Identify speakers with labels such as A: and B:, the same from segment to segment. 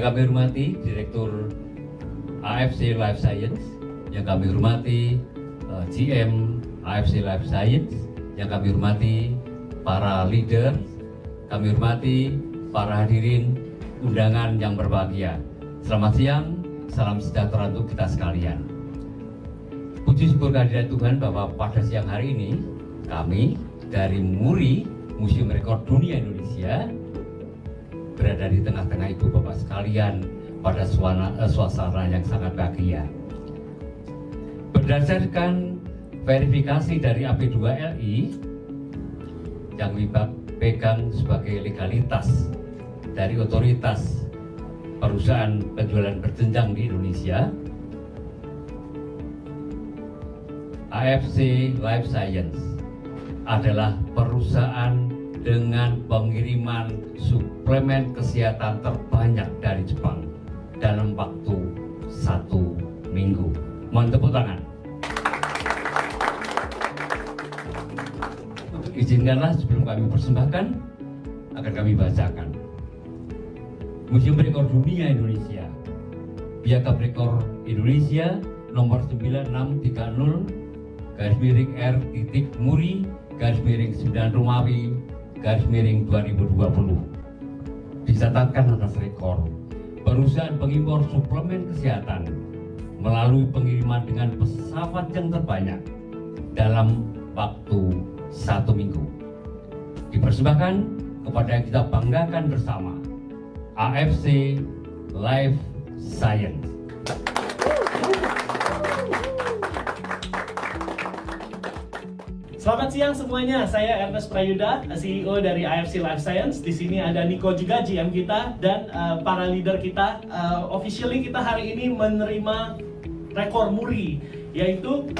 A: kami hormati Direktur AFC Life Science, yang kami hormati GM AFC Life Science, yang kami hormati para leader, kami hormati para hadirin undangan yang berbahagia. Selamat siang, salam sejahtera untuk kita sekalian. Puji syukur kehadirat Tuhan bahwa pada siang hari ini kami dari MURI, Museum Rekor Dunia Indonesia, berada di tengah-tengah ibu bapak sekalian pada suasana yang sangat bahagia. Berdasarkan verifikasi dari AP2LI yang dipegang sebagai legalitas dari otoritas perusahaan penjualan berjenjang di Indonesia, AFC Life Science adalah perusahaan dengan pengiriman suplemen kesehatan terbanyak dari Jepang dalam waktu 1 minggu. Mohon tepuk tangan. Izinkanlah sebelum kami persembahkan akan kami bacakan. Museum Rekor Dunia Indonesia, Piagam Rekor Indonesia nomor 9630/R.Muri/9 Romawi /2020 dicatatkan atas rekor perusahaan pengimpor suplemen kesehatan melalui pengiriman dengan pesawat yang terbanyak dalam waktu 1 minggu. Dipersembahkan kepada yang kita banggakan bersama, AFC Life Science.
B: Selamat siang semuanya, saya Ernest Prayuda, CEO dari AFC Life Science. Di sini ada Niko juga, GM kita, dan para leader kita. Officially kita hari ini menerima rekor MURI, yaitu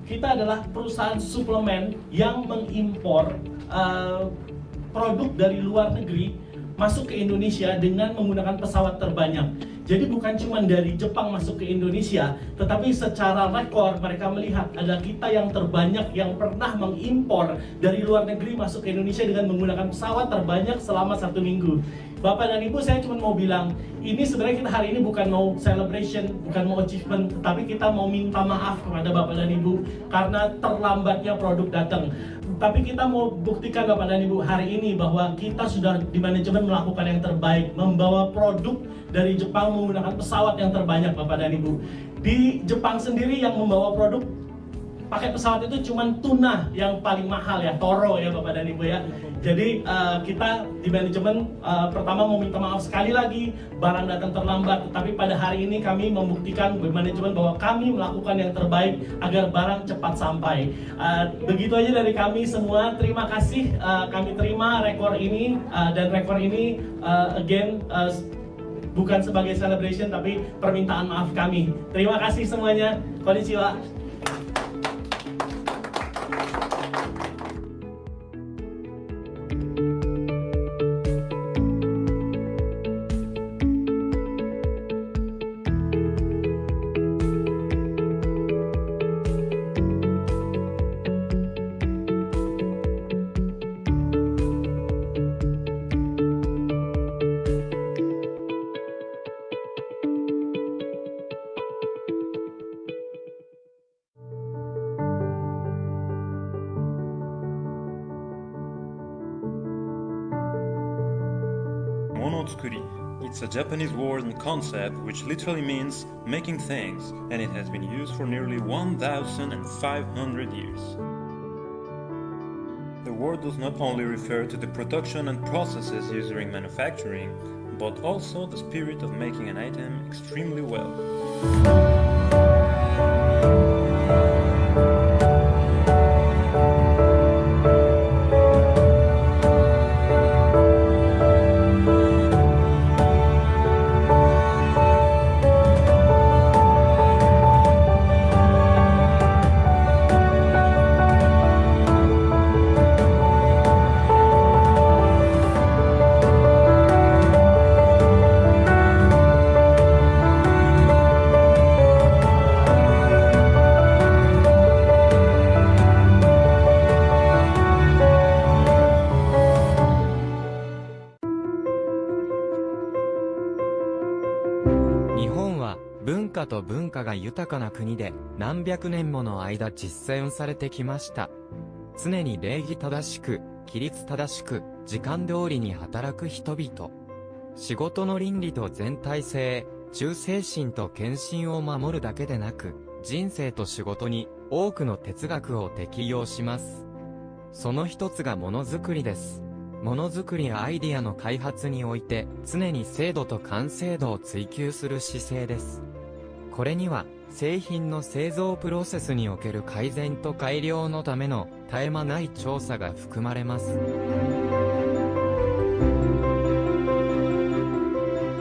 B: kita adalah perusahaan suplemen yang mengimpor produk dari luar negeri masuk ke Indonesia dengan menggunakan pesawat terbanyak. Jadi bukan cuma dari Jepang masuk ke Indonesia, tetapi secara rekor mereka melihat ada kita yang terbanyak yang pernah mengimpor dari luar negeri masuk ke Indonesia dengan menggunakan pesawat terbanyak selama 1 minggu. Bapak dan Ibu, saya cuma mau bilang, ini sebenarnya kita hari ini bukan mau celebration, bukan mau achievement, tetapi kita mau minta maaf kepada Bapak dan Ibu karena terlambatnya produk datang. Tapi kita mau buktikan Bapak dan Ibu hari ini bahwa kita sudah di manajemen melakukan yang terbaik, membawa produk dari Jepang menggunakan pesawat yang terbanyak Bapak dan Ibu. Di Jepang sendiri yang membawa produk pakai pesawat itu cuma tuna yang paling mahal ya, Toro ya Bapak dan Ibu ya. Jadi kita di manajemen pertama mau minta maaf sekali lagi, barang datang terlambat. Tapi pada hari ini kami membuktikan di manajemen bahwa kami melakukan yang terbaik agar barang cepat sampai. Begitu aja dari kami semua. Terima kasih, kami terima rekor ini, dan rekor ini again bukan sebagai celebration tapi permintaan maaf kami. Terima kasih semuanya. Konnichiwa.
C: Monotsukuri. It's a Japanese word and concept which literally means making things, and it has been used for nearly 1,500 years. The word does not only refer to the production and processes used during manufacturing, but also the spirit of making an item extremely well.
D: 化と文化が豊かな国で何百年もの間実践されてきました。常に礼儀正しく、規律正しく、時間通りに働く人々。仕事の倫理と全体性、忠誠心と献身を守るだけでなく、人生と仕事に多くの哲学を適用します。その一つがものづくりです。ものづくりやアイディアの開発において、常に精度と完成度を追求する姿勢です。これには、製品の製造プロセスにおける改善と改良のための絶え間ない調査が含まれます。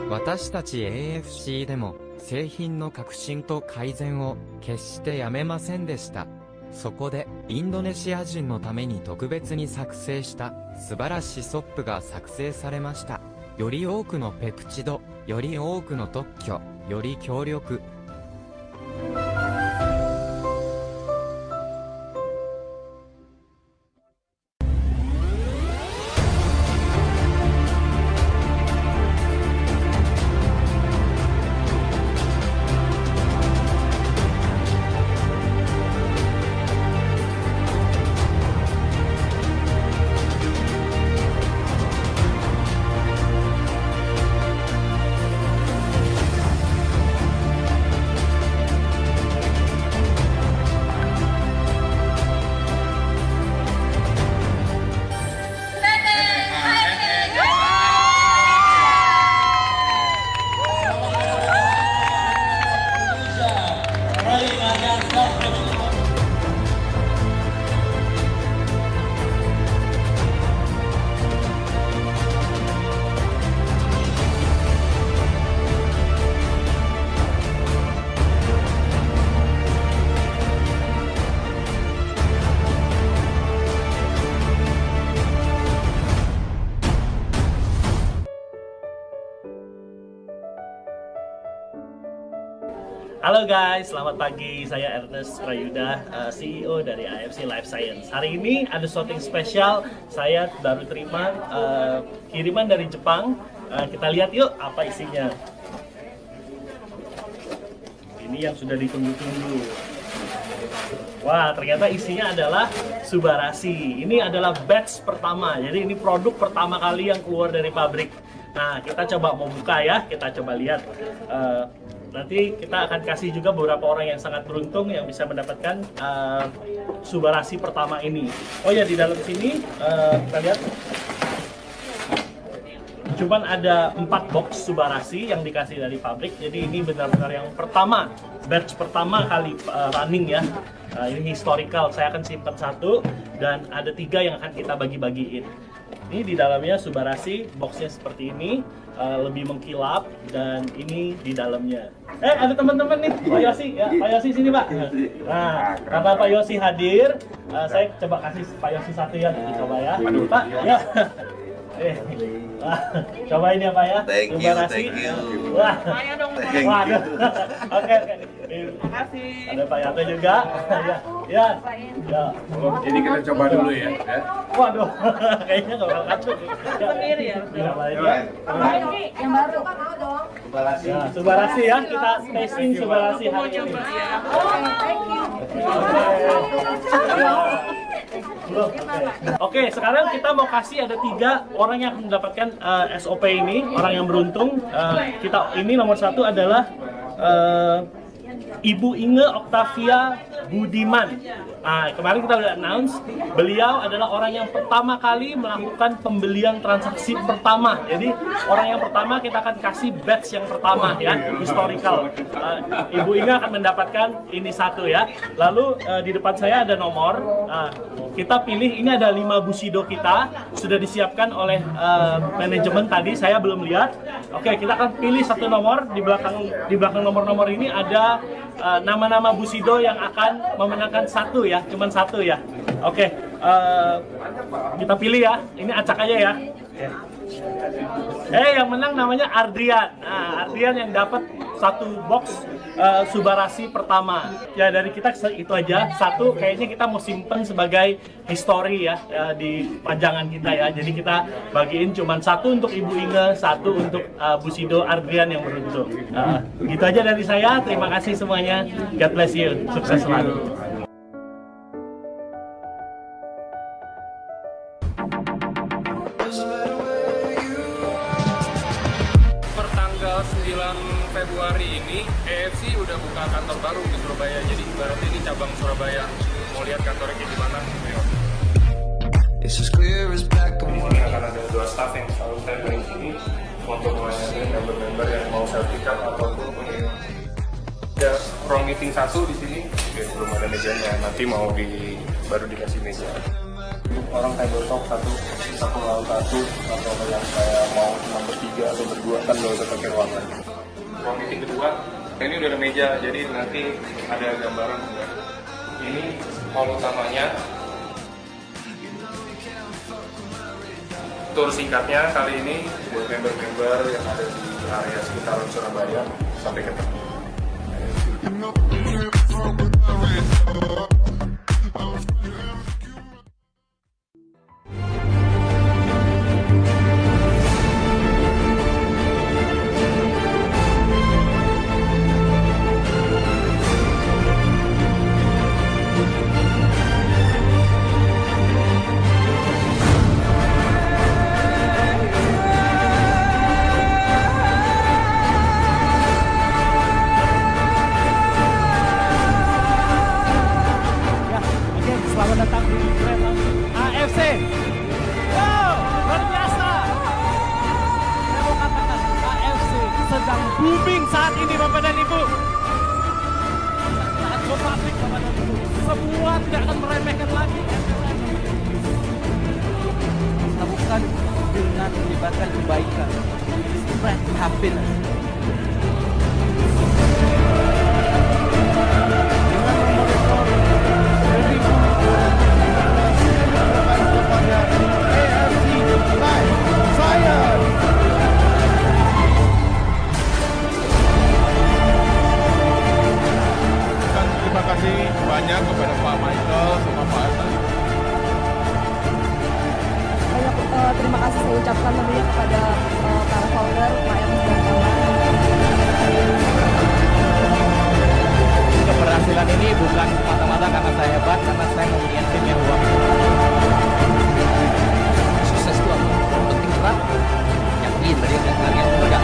D: 私たち AFC でも製品の革新と改善を決してやめませんでした。そこでインドネシア人のために特別に作成した素晴らしいソップが作成されました。より多くのペプチド、より多くの特許、より強力。
B: Halo guys, selamat pagi. Saya Ernest Prayuda, CEO dari IFC Life Science. Hari ini ada sesuatu yang spesial. Saya baru terima kiriman dari Jepang. Kita lihat yuk apa isinya. Ini yang sudah ditunggu-tunggu. Wah, ternyata isinya adalah Subarashi. Ini adalah batch pertama. Jadi ini produk pertama kali yang keluar dari pabrik. Nah, kita coba mau buka ya. Kita coba lihat. Nanti kita akan kasih juga beberapa orang yang sangat beruntung yang bisa mendapatkan Subarashi pertama ini. Oh ya, di dalam sini kita lihat cuman ada 4 box Subarashi yang dikasih dari pabrik. Jadi ini benar-benar yang pertama, batch pertama kali running ya. Ini historical, saya akan simpan 1 dan ada 3 yang akan kita bagi-bagiin. Ini di dalamnya Subarashi, boxnya seperti ini, lebih mengkilap, dan ini di dalamnya. Ada teman-teman nih, Pak Yosi, ya, Pak Yosi sini Pak. Nah, karena Pak Yosi hadir, saya coba kasih Pak Yosi 1 ya, coba ya. Pak, ya. Cobain ya Pak ya.
E: Thank you.
B: Wah,
E: Thank
B: waduh. Oke.
F: Terima kasih.
B: Ada Pak Yanto juga. Ya.
E: Ini kita coba dulu ya.
B: Waduh, kayaknya nggak bakal kacau.
F: Sendiri ya?
G: Yang baru kan mau dong.
B: Ya, Subarashi ya, kita tasting Subarashi hari ini. Oke, sekarang kita mau kasih ada 3 orang yang mendapatkan SOP ini, orang yang beruntung. Ini nomor 1 adalah Ibu Inge Octavia Budiman. Nah, kemarin kita udah announce, beliau adalah orang yang pertama kali melakukan pembelian transaksi pertama. Jadi orang yang pertama kita akan kasih batch yang pertama ya, historical. Ibu Inge akan mendapatkan ini 1 ya. Lalu di depan saya ada nomor. Kita pilih, ini ada 5 Bushido kita sudah disiapkan oleh manajemen tadi, saya belum lihat. Oke, kita akan pilih 1 nomor. Di belakang nomor-nomor ini ada nama-nama Bushido yang akan memenangkan 1 ya, cuman 1 ya. Oke, kita pilih ya. Ini acak aja ya. Yang menang namanya Ardrian. Nah, Ardrian yang dapat 1 box Subarasi pertama. Ya dari kita itu aja. Satu kayaknya kita mau simpen sebagai history ya, di pajangan kita ya. Jadi kita bagiin cuman satu untuk Ibu Inge, satu untuk Bu Sido Ardrian yang beruntung. Gitu aja dari saya. Terima kasih semuanya. God bless you. Sukses selalu.
H: Pertanggal 9 Februari ini AFC udah buka kantor baru di Surabaya. Jadi ibaratnya ini cabang Surabaya. Mau lihat kantornya kayak gimana? Di sini akan ada 2 staff yang selalu standby di sini untuk melayani member-member yang mau selfie card ataupun punya. Ada ruang meeting 1 di sini. Oke, belum ada mejanya. Nanti mau baru dikasih meja. Orang table talk 1 lawan 1, atau yang saya mau cuma bertiga atau berdua kan nggak usah pakai ruangan. Ruang meeting kedua, ini udah ada meja, jadi nanti ada gambaran. Ini hall utamanya. Tur singkatnya kali ini buat member-member yang ada di area sekitaran Surabaya sampai ketemu.
B: Selamat datang di kereta AFC. Wow, luar biasa. Saya mau katakan AFC sedang booming saat ini, Bapak dan Ibu. Saat go public, Bapak dan Ibu. Semua tidak akan meremehkan lagi.
I: Lakukan dengan melibatkan kebaikan. Spread happiness.
E: Terima kasih banyak kepada Pak Michael sama Pak Atan.
G: Banyak terima kasih saya ucapkan tentunya kepada para founder, Pak Ernest dan kawan.
I: Keberhasilan ini bukan semata-mata karena saya hebat, karena saya mempunyai tim yang luar. Sukses itu apa? Penting berat, yakin dari kalian juga.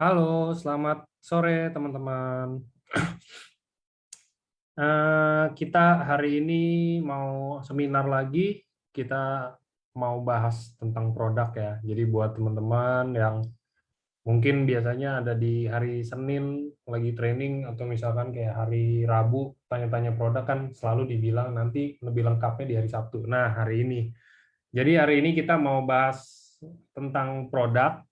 J: Halo, selamat sore teman-teman. Kita hari ini mau seminar lagi, kita mau bahas tentang produk ya. Jadi buat teman-teman yang mungkin biasanya ada di hari Senin lagi training, atau misalkan kayak hari Rabu tanya-tanya produk kan selalu dibilang nanti lebih lengkapnya di hari Sabtu. Nah, hari ini. Jadi hari ini kita mau bahas tentang produk.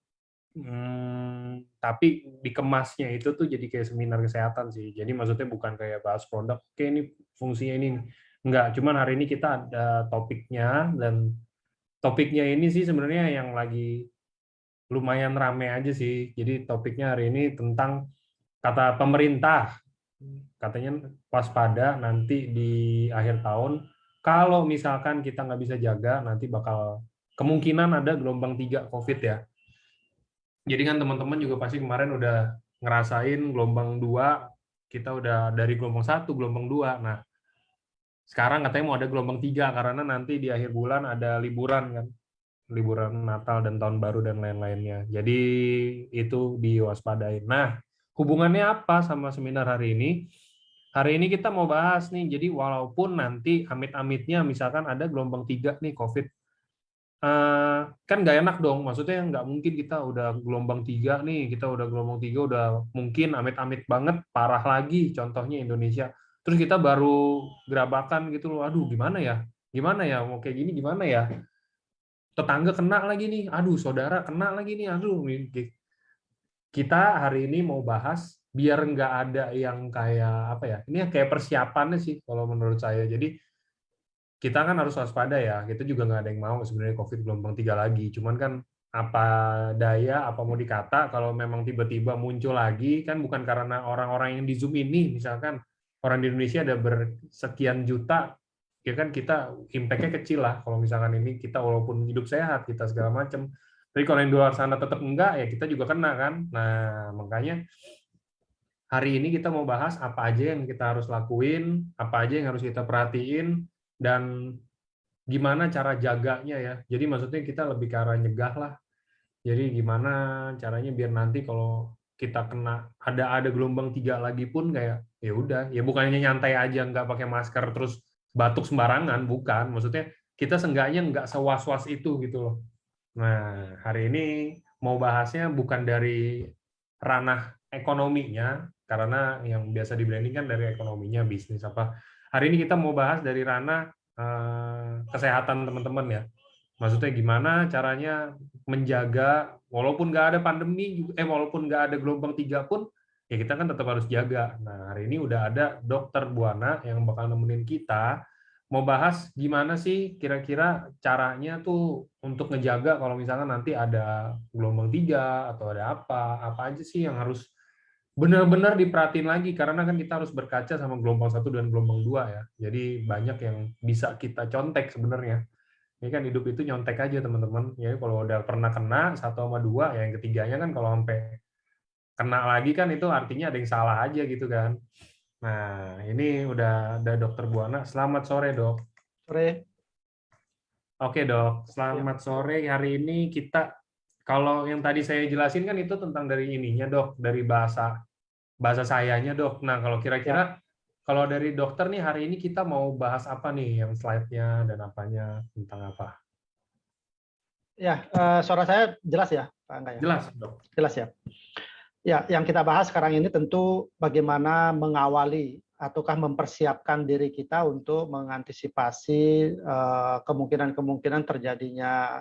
J: Tapi dikemasnya itu tuh jadi kayak seminar kesehatan sih. Jadi maksudnya bukan kayak bahas produk, oke ini fungsinya ini. Enggak, cuman hari ini kita ada topiknya, dan topiknya ini sih sebenarnya yang lagi lumayan rame aja sih. Jadi topiknya hari ini tentang kata pemerintah. Katanya waspada nanti di akhir tahun, kalau misalkan kita nggak bisa jaga, nanti bakal kemungkinan ada gelombang 3 COVID ya. Jadi kan teman-teman juga pasti kemarin udah ngerasain gelombang 2, kita udah dari gelombang 1, gelombang 2. Nah, sekarang katanya mau ada gelombang 3 karena nanti di akhir bulan ada liburan kan, liburan Natal dan Tahun Baru dan lain-lainnya. Jadi itu diwaspadai. Nah, hubungannya apa sama seminar hari ini? Hari ini kita mau bahas nih, jadi walaupun nanti amit-amitnya misalkan ada gelombang 3 nih COVID, kan nggak enak dong, maksudnya nggak mungkin kita udah gelombang 3 nih, kita udah gelombang 3 udah mungkin amit-amit banget, parah lagi contohnya Indonesia. Terus kita baru gerabakan gitu loh, aduh gimana ya mau kayak gini gimana ya, tetangga kena lagi nih, aduh saudara kena lagi nih, aduh. Kita hari ini mau bahas biar nggak ada yang kayak apa ya, ini kayak persiapannya sih kalau menurut saya. Jadi kita kan harus waspada ya, kita juga nggak ada yang mau sebenarnya COVID gelombang 3 lagi. Cuman kan apa daya, apa mau dikata, kalau memang tiba-tiba muncul lagi, kan bukan karena orang-orang yang di Zoom ini, misalkan orang di Indonesia ada bersekian juta, ya kan kita impact-nya kecil lah, kalau misalkan ini kita walaupun hidup sehat, kita segala macam. Tapi kalau yang di luar sana tetap enggak, ya kita juga kena kan. Nah, makanya hari ini kita mau bahas apa aja yang kita harus lakuin, apa aja yang harus kita perhatiin, dan gimana cara jaganya ya. Jadi maksudnya kita lebih ke arah nyegah lah. Jadi gimana caranya biar nanti kalau kita kena ada gelombang 3 lagi pun kayak ya udah, ya bukannya nyantai aja nggak pakai masker terus batuk sembarangan, bukan. Maksudnya kita seenggaknya nggak sewas-was itu gitu loh. Nah, hari ini mau bahasnya bukan dari ranah ekonominya, karena yang biasa di branding kan dari ekonominya, bisnis apa. Hari ini kita mau bahas dari ranah kesehatan teman-teman ya. Maksudnya gimana caranya menjaga, walaupun nggak ada pandemi, walaupun nggak ada gelombang 3 pun, ya kita kan tetap harus jaga. Nah, hari ini udah ada Dokter Buana yang bakal nemenin kita, mau bahas gimana sih kira-kira caranya tuh untuk ngejaga kalau misalkan nanti ada gelombang 3 atau ada apa aja sih yang harus benar-benar diperhatiin lagi, karena kan kita harus berkaca sama gelombang 1 dan gelombang 2 ya. Jadi banyak yang bisa kita contek sebenarnya. Ini kan hidup itu nyontek aja teman-teman. Ya kalau udah pernah kena 1 sama 2, ya yang ketiganya kan kalau sampai kena lagi kan itu artinya ada yang salah aja gitu kan. Nah, ini udah ada Dokter Buana. Selamat sore, Dok.
K: Sore.
J: Oke, Dok. Selamat sore. Hari ini kita, kalau yang tadi saya jelasin kan itu tentang dari ininya, Dok, dari bahasa sayanya, Dok. Nah, kalau kira-kira kalau dari dokter nih hari ini kita mau bahas apa nih, yang slide-nya dan apanya, tentang apa?
K: Ya, suara saya jelas ya, Pak Angga ya?
J: Jelas, Dok.
K: Jelas ya. Ya, yang kita bahas sekarang ini tentu bagaimana mengawali ataukah mempersiapkan diri kita untuk mengantisipasi kemungkinan-kemungkinan terjadinya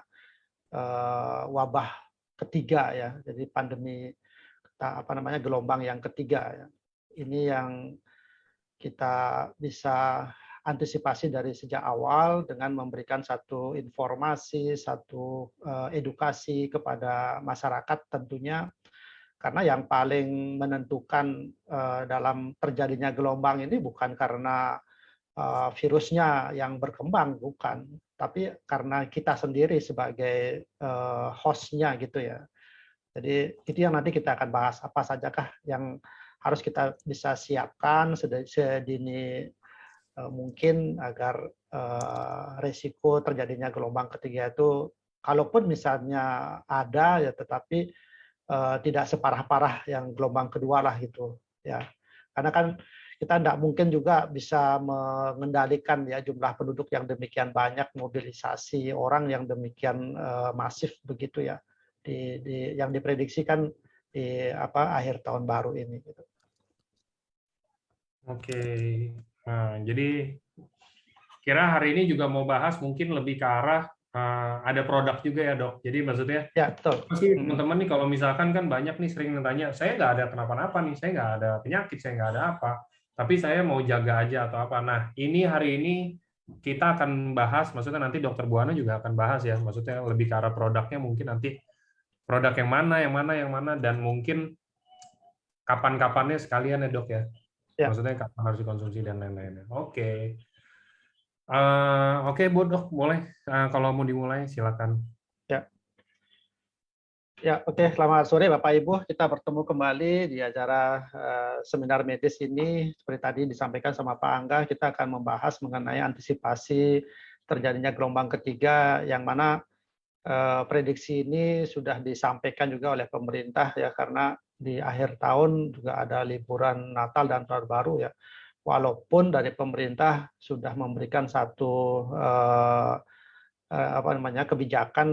K: wabah ketiga ya, jadi pandemi gelombang yang ketiga ya. Ini yang kita bisa antisipasi dari sejak awal dengan memberikan satu informasi, satu edukasi kepada masyarakat tentunya. Karena yang paling menentukan dalam terjadinya gelombang ini bukan karena virusnya yang berkembang, bukan. Tapi karena kita sendiri sebagai host-nya gitu ya. Jadi itu yang nanti kita akan bahas, apa sajakah yang harus kita bisa siapkan sedini mungkin agar resiko terjadinya gelombang ketiga itu, kalaupun misalnya ada ya, tetapi tidak separah-parah yang gelombang kedua lah gitu ya, karena kan kita tidak mungkin juga bisa mengendalikan ya jumlah penduduk yang demikian banyak, mobilisasi orang yang demikian masif begitu ya, yang diprediksikan di akhir tahun baru ini gitu.
J: Oke, nah jadi kira hari ini juga mau bahas mungkin lebih ke arah ada produk juga ya, Dok. Jadi maksudnya
K: ya betul.
J: Pasti teman-teman nih kalau misalkan kan banyak nih sering nanya, saya nggak ada kenapa-napa nih, saya nggak ada penyakit, saya nggak ada apa, tapi saya mau jaga aja atau apa. Nah, ini hari ini kita akan bahas, maksudnya nanti Dokter Buana juga akan bahas ya, maksudnya lebih ke arah produknya, mungkin nanti produk yang mana, dan mungkin kapan-kapannya sekalian ya, Dok ya. Maksudnya kapan harus dikonsumsi dan lain-lainnya. Oke. Oke, Bu Dok, boleh kalau mau dimulai silakan.
K: Ya. Ya, oke. Selamat sore Bapak Ibu. Kita bertemu kembali di acara seminar medis ini. Seperti tadi disampaikan sama Pak Angga, kita akan membahas mengenai antisipasi terjadinya gelombang ketiga, yang mana prediksi ini sudah disampaikan juga oleh pemerintah ya, karena di akhir tahun juga ada liburan Natal dan Tahun Baru ya. Walaupun dari pemerintah sudah memberikan satu kebijakan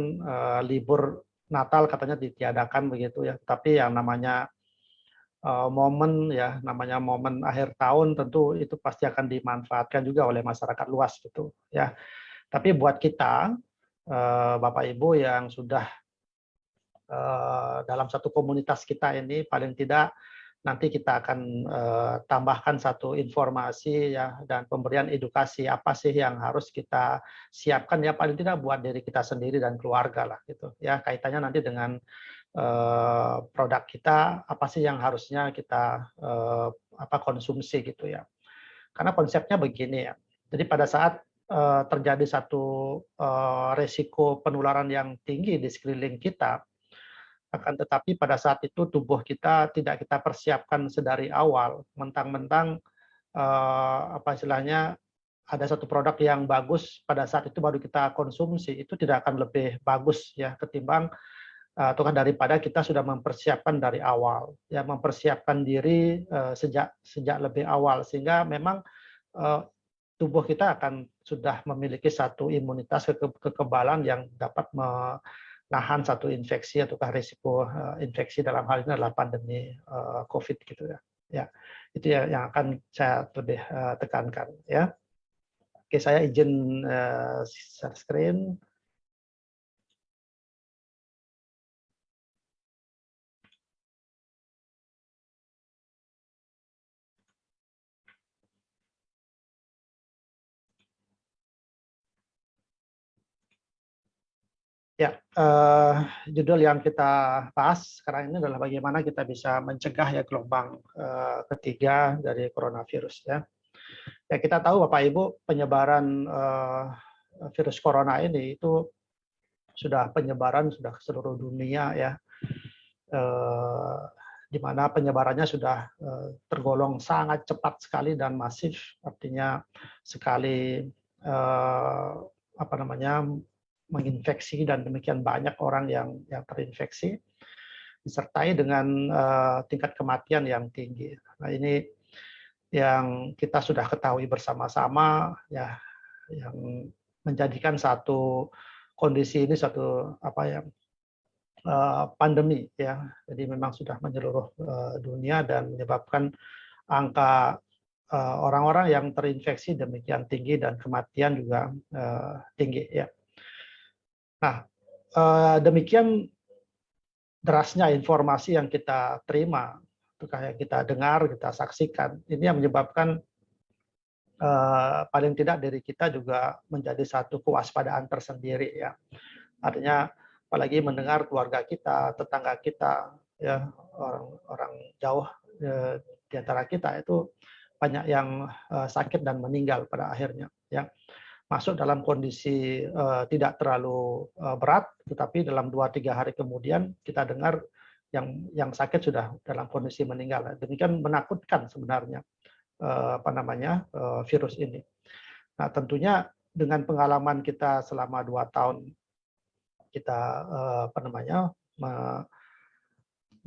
K: libur Natal katanya ditiadakan begitu ya. Tapi yang namanya momen ya, namanya momen akhir tahun tentu itu pasti akan dimanfaatkan juga oleh masyarakat luas gitu ya. Tapi buat kita Bapak Ibu yang sudah dalam satu komunitas kita ini, paling tidak nanti kita akan tambahkan satu informasi ya, dan pemberian edukasi apa sih yang harus kita siapkan ya, paling tidak buat diri kita sendiri dan keluarga lah gitu ya, kaitannya nanti dengan produk kita, apa sih yang harusnya kita konsumsi gitu ya. Karena konsepnya begini ya, jadi pada saat terjadi satu resiko penularan yang tinggi di sekeliling kita, akan tetapi pada saat itu tubuh kita tidak kita persiapkan sedari awal, mentang-mentang istilahnya ada satu produk yang bagus pada saat itu baru kita konsumsi, itu tidak akan lebih bagus ya ketimbang atau daripada kita sudah mempersiapkan dari awal ya, mempersiapkan diri sejak lebih awal, sehingga memang tubuh kita akan sudah memiliki satu imunitas kekebalan yang dapat menahan satu infeksi ataukah risiko infeksi, dalam hal ini adalah pandemi COVID gitu ya. Ya, itu ya yang akan saya lebih tekankan ya. Oke, saya izin share screen. Ya, judul yang kita bahas sekarang ini adalah bagaimana kita bisa mencegah ya gelombang ketiga dari coronavirus ya. Ya, kita tahu Bapak Ibu, penyebaran virus corona ini itu sudah penyebaran sudah ke seluruh dunia ya, di mana penyebarannya sudah tergolong sangat cepat sekali dan masif, artinya sekali menginfeksi dan demikian banyak orang yang terinfeksi, disertai dengan tingkat kematian yang tinggi. Nah, ini yang kita sudah ketahui bersama-sama ya, yang menjadikan satu kondisi ini satu pandemi ya. Jadi memang sudah menyeluruh dunia dan menyebabkan angka orang-orang yang terinfeksi demikian tinggi dan kematian juga tinggi ya. Nah, demikian derasnya informasi yang kita terima, yang kita dengar, kita saksikan, ini yang menyebabkan paling tidak diri kita juga menjadi satu kewaspadaan tersendiri ya. Artinya apalagi mendengar keluarga kita, tetangga kita, ya orang jauh di antara kita itu banyak yang sakit dan meninggal pada akhirnya ya. Masuk dalam kondisi tidak terlalu berat, tetapi dalam 2-3 hari kemudian kita dengar yang sakit sudah dalam kondisi meninggal. Demikian menakutkan sebenarnya virus ini. Nah, tentunya dengan pengalaman kita selama 2 tahun kita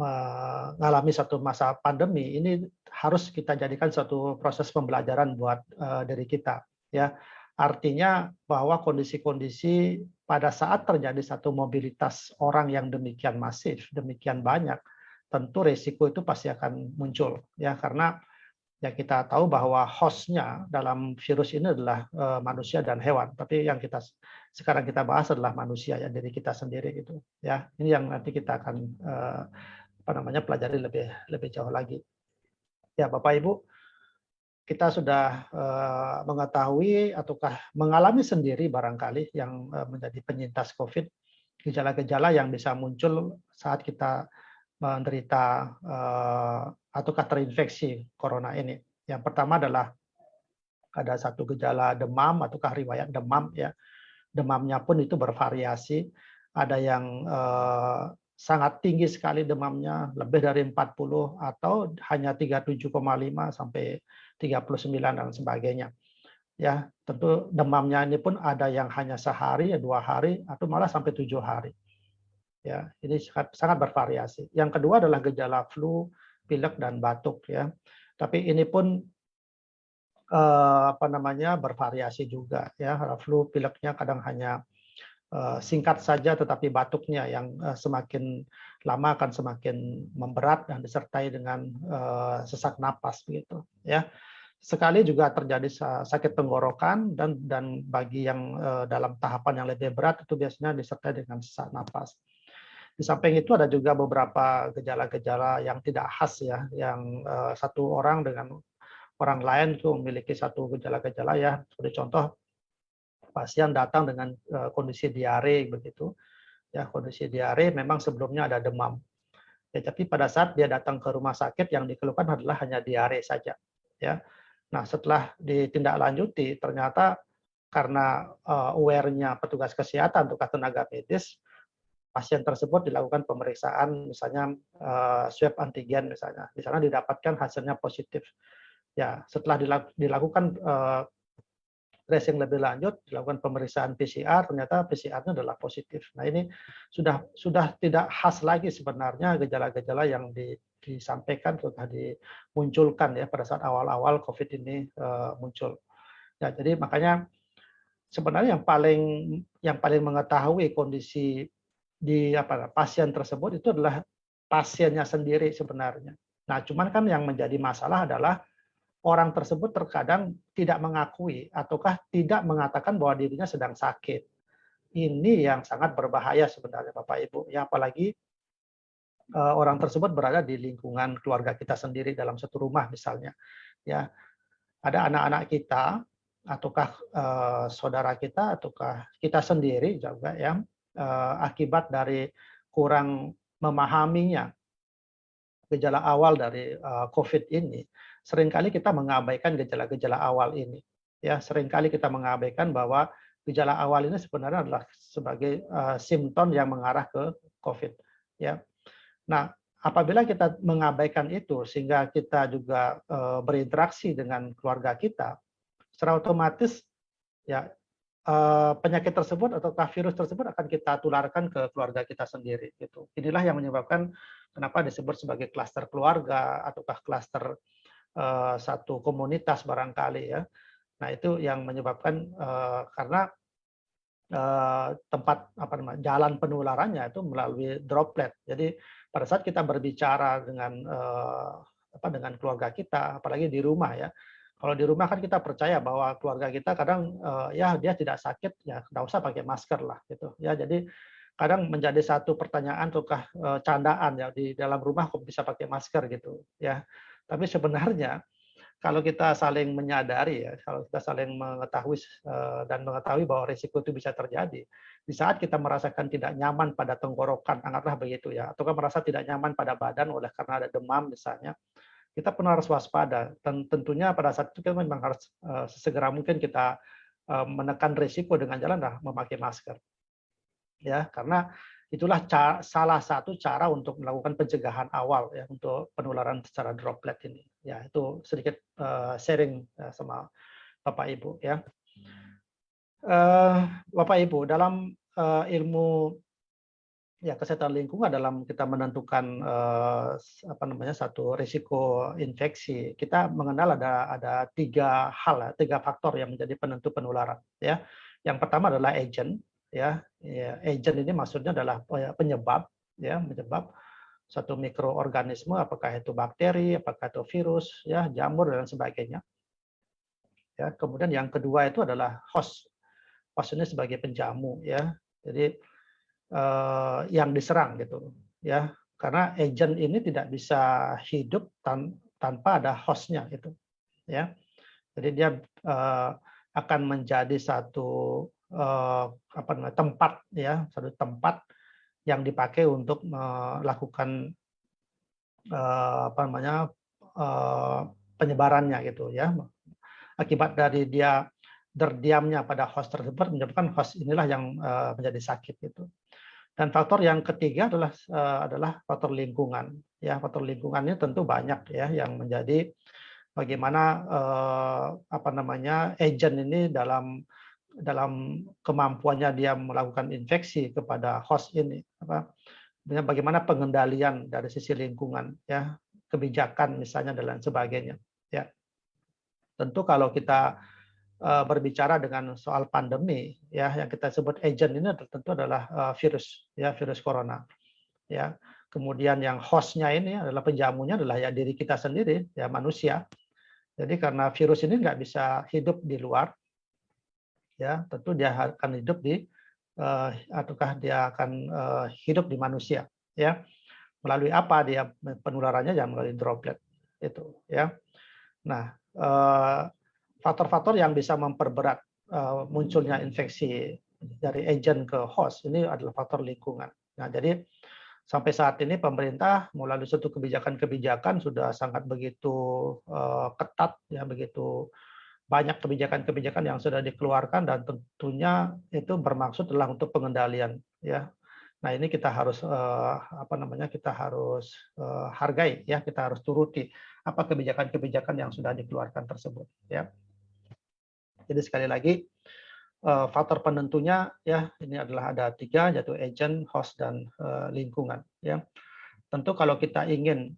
K: mengalami satu masa pandemi ini, harus kita jadikan suatu proses pembelajaran buat diri kita ya. Artinya bahwa kondisi-kondisi pada saat terjadi satu mobilitas orang yang demikian masif, demikian banyak, tentu risiko itu pasti akan muncul ya, karena ya kita tahu bahwa hostnya dalam virus ini adalah manusia dan hewan, tapi yang sekarang kita bahas adalah manusia ya, diri kita sendiri gitu ya. Ini yang nanti kita akan pelajari lebih jauh lagi ya. Bapak Ibu, kita sudah mengetahui ataukah mengalami sendiri barangkali yang menjadi penyintas COVID, gejala-gejala yang bisa muncul saat kita menderita ataukah terinfeksi corona ini. Yang pertama adalah ada satu gejala demam ataukah riwayat demam ya. Demamnya pun itu bervariasi. Ada yang sangat tinggi sekali demamnya, lebih dari 40 atau hanya 37,5 sampai 39 dan sebagainya. Ya, tentu demamnya ini pun ada yang hanya sehari, 2 hari, atau malah sampai 7 hari. Ya, ini sangat bervariasi. Yang kedua adalah gejala flu, pilek dan batuk ya. Tapi ini pun bervariasi juga ya. Flu, pileknya kadang hanya singkat saja, tetapi batuknya yang semakin lama akan semakin memberat dan disertai dengan sesak napas begitu ya. Sekali juga terjadi sakit tenggorokan dan bagi yang dalam tahapan yang lebih berat itu biasanya disertai dengan sesak napas. Di samping itu ada juga beberapa gejala-gejala yang tidak khas ya, yang satu orang dengan orang lain itu memiliki satu gejala-gejala ya. Seperti contoh, pasien datang dengan kondisi diare begitu. Ya, kondisi diare memang sebelumnya ada demam. Ya, tapi pada saat dia datang ke rumah sakit yang dikeluhkan adalah hanya diare saja. Ya. Nah, setelah ditindaklanjuti ternyata karena aware-nya petugas kesehatan atau tenaga medis, pasien tersebut dilakukan pemeriksaan misalnya swab antigen misalnya. Di sana didapatkan hasilnya positif. Ya, setelah dilakukan tracing lebih lanjut, dilakukan pemeriksaan PCR, ternyata PCR-nya adalah positif. Nah, ini sudah tidak khas lagi sebenarnya gejala-gejala yang disampaikan, sudah dimunculkan ya pada saat awal-awal COVID ini muncul. Ya, jadi makanya sebenarnya yang paling mengetahui kondisi di pasien tersebut itu adalah pasiennya sendiri sebenarnya. Nah, cuman kan yang menjadi masalah adalah orang tersebut terkadang tidak mengakui ataukah tidak mengatakan bahwa dirinya sedang sakit. Ini yang sangat berbahaya sebenarnya Bapak Ibu. Ya, apalagi orang tersebut berada di lingkungan keluarga kita sendiri dalam satu rumah misalnya. Ya, ada anak-anak kita ataukah saudara kita ataukah kita sendiri juga yang akibat dari kurang memahaminya gejala awal dari COVID ini, seringkali kita mengabaikan gejala-gejala awal ini. Ya, seringkali kita mengabaikan bahwa gejala awal ini sebenarnya adalah sebagai simptom yang mengarah ke COVID. Ya, nah apabila kita mengabaikan itu sehingga kita juga berinteraksi dengan keluarga kita, secara otomatis ya penyakit tersebut atau virus tersebut akan kita tularkan ke keluarga kita sendiri gitu. Inilah yang menyebabkan kenapa disebut sebagai klaster keluarga ataukah klaster satu komunitas barangkali ya. Nah, itu yang menyebabkan karena tempat jalan penularannya itu melalui droplet. Jadi pada saat kita berbicara dengan dengan keluarga kita, apalagi di rumah ya. Kalau di rumah kan kita percaya bahwa keluarga kita kadang ya dia tidak sakit, ya nggak usah pakai masker lah gitu. Ya, jadi kadang menjadi satu pertanyaan ataukah candaan ya di dalam rumah kok bisa pakai masker gitu ya. Tapi sebenarnya kalau kita saling menyadari ya, kalau kita saling mengetahui dan mengetahui bahwa risiko itu bisa terjadi, di saat kita merasakan tidak nyaman pada tenggorokan, anggaplah begitu ya, ataukah merasa tidak nyaman pada badan oleh karena ada demam misalnya, kita pun harus waspada. Dan tentunya pada saat itu kita memang harus sesegera mungkin kita menekan risiko dengan jalan memakai masker. Ya, karena itulah salah satu cara untuk melakukan pencegahan awal ya untuk penularan secara droplet ini. Ya, itu sedikit sharing sama Bapak Ibu ya. Bapak Ibu, dalam ilmu ya kesehatan lingkungan dalam kita menentukan satu risiko infeksi, kita mengenal ada 3 hal, 3 faktor yang menjadi penentu penularan ya. Yang pertama adalah agent ya. Agent ini maksudnya adalah penyebab ya, penyebab satu mikroorganisme, apakah itu bakteri, apakah itu virus ya, jamur dan sebagainya. Ya, kemudian yang kedua itu adalah host. Host ini sebagai penjamu ya. Jadi yang diserang gitu ya, karena agent ini tidak bisa hidup tanpa ada hostnya gitu ya. Jadi dia akan menjadi satu tempat ya, satu tempat yang dipakai untuk melakukan penyebarannya gitu ya. Akibat dari dia terdiamnya pada host tersebut menyebabkan host inilah yang menjadi sakit gitu. Dan faktor yang ketiga adalah faktor lingkungan. Ya, faktor lingkungannya tentu banyak ya yang menjadi bagaimana agent ini dalam kemampuannya dia melakukan infeksi kepada host ini. Bagaimana pengendalian dari sisi lingkungan, ya, kebijakan misalnya dan lain sebagainya. Ya, tentu kalau kita berbicara dengan soal pandemi, ya, yang kita sebut agent ini tentu adalah virus, ya, virus corona. Ya, kemudian yang hostnya ini adalah penjamunya adalah ya diri kita sendiri, ya, manusia. Jadi karena virus ini nggak bisa hidup di luar, ya, tentu dia akan hidup hidup di manusia, ya. Melalui apa dia penularannya? Ya melalui droplet itu, ya. Nah, faktor-faktor yang bisa memperberat munculnya infeksi dari agent ke host ini adalah faktor lingkungan. Nah, jadi sampai saat ini pemerintah melalui suatu kebijakan-kebijakan sudah sangat begitu ketat, ya, begitu banyak kebijakan-kebijakan yang sudah dikeluarkan dan tentunya itu bermaksud adalah untuk pengendalian, ya. Nah, ini kita harus kita harus hargai, ya, kita harus turuti apa kebijakan-kebijakan yang sudah dikeluarkan tersebut, ya. Jadi sekali lagi faktor penentunya, ya, ini adalah ada 3, yaitu agent, host, dan lingkungan, ya. Tentu kalau kita ingin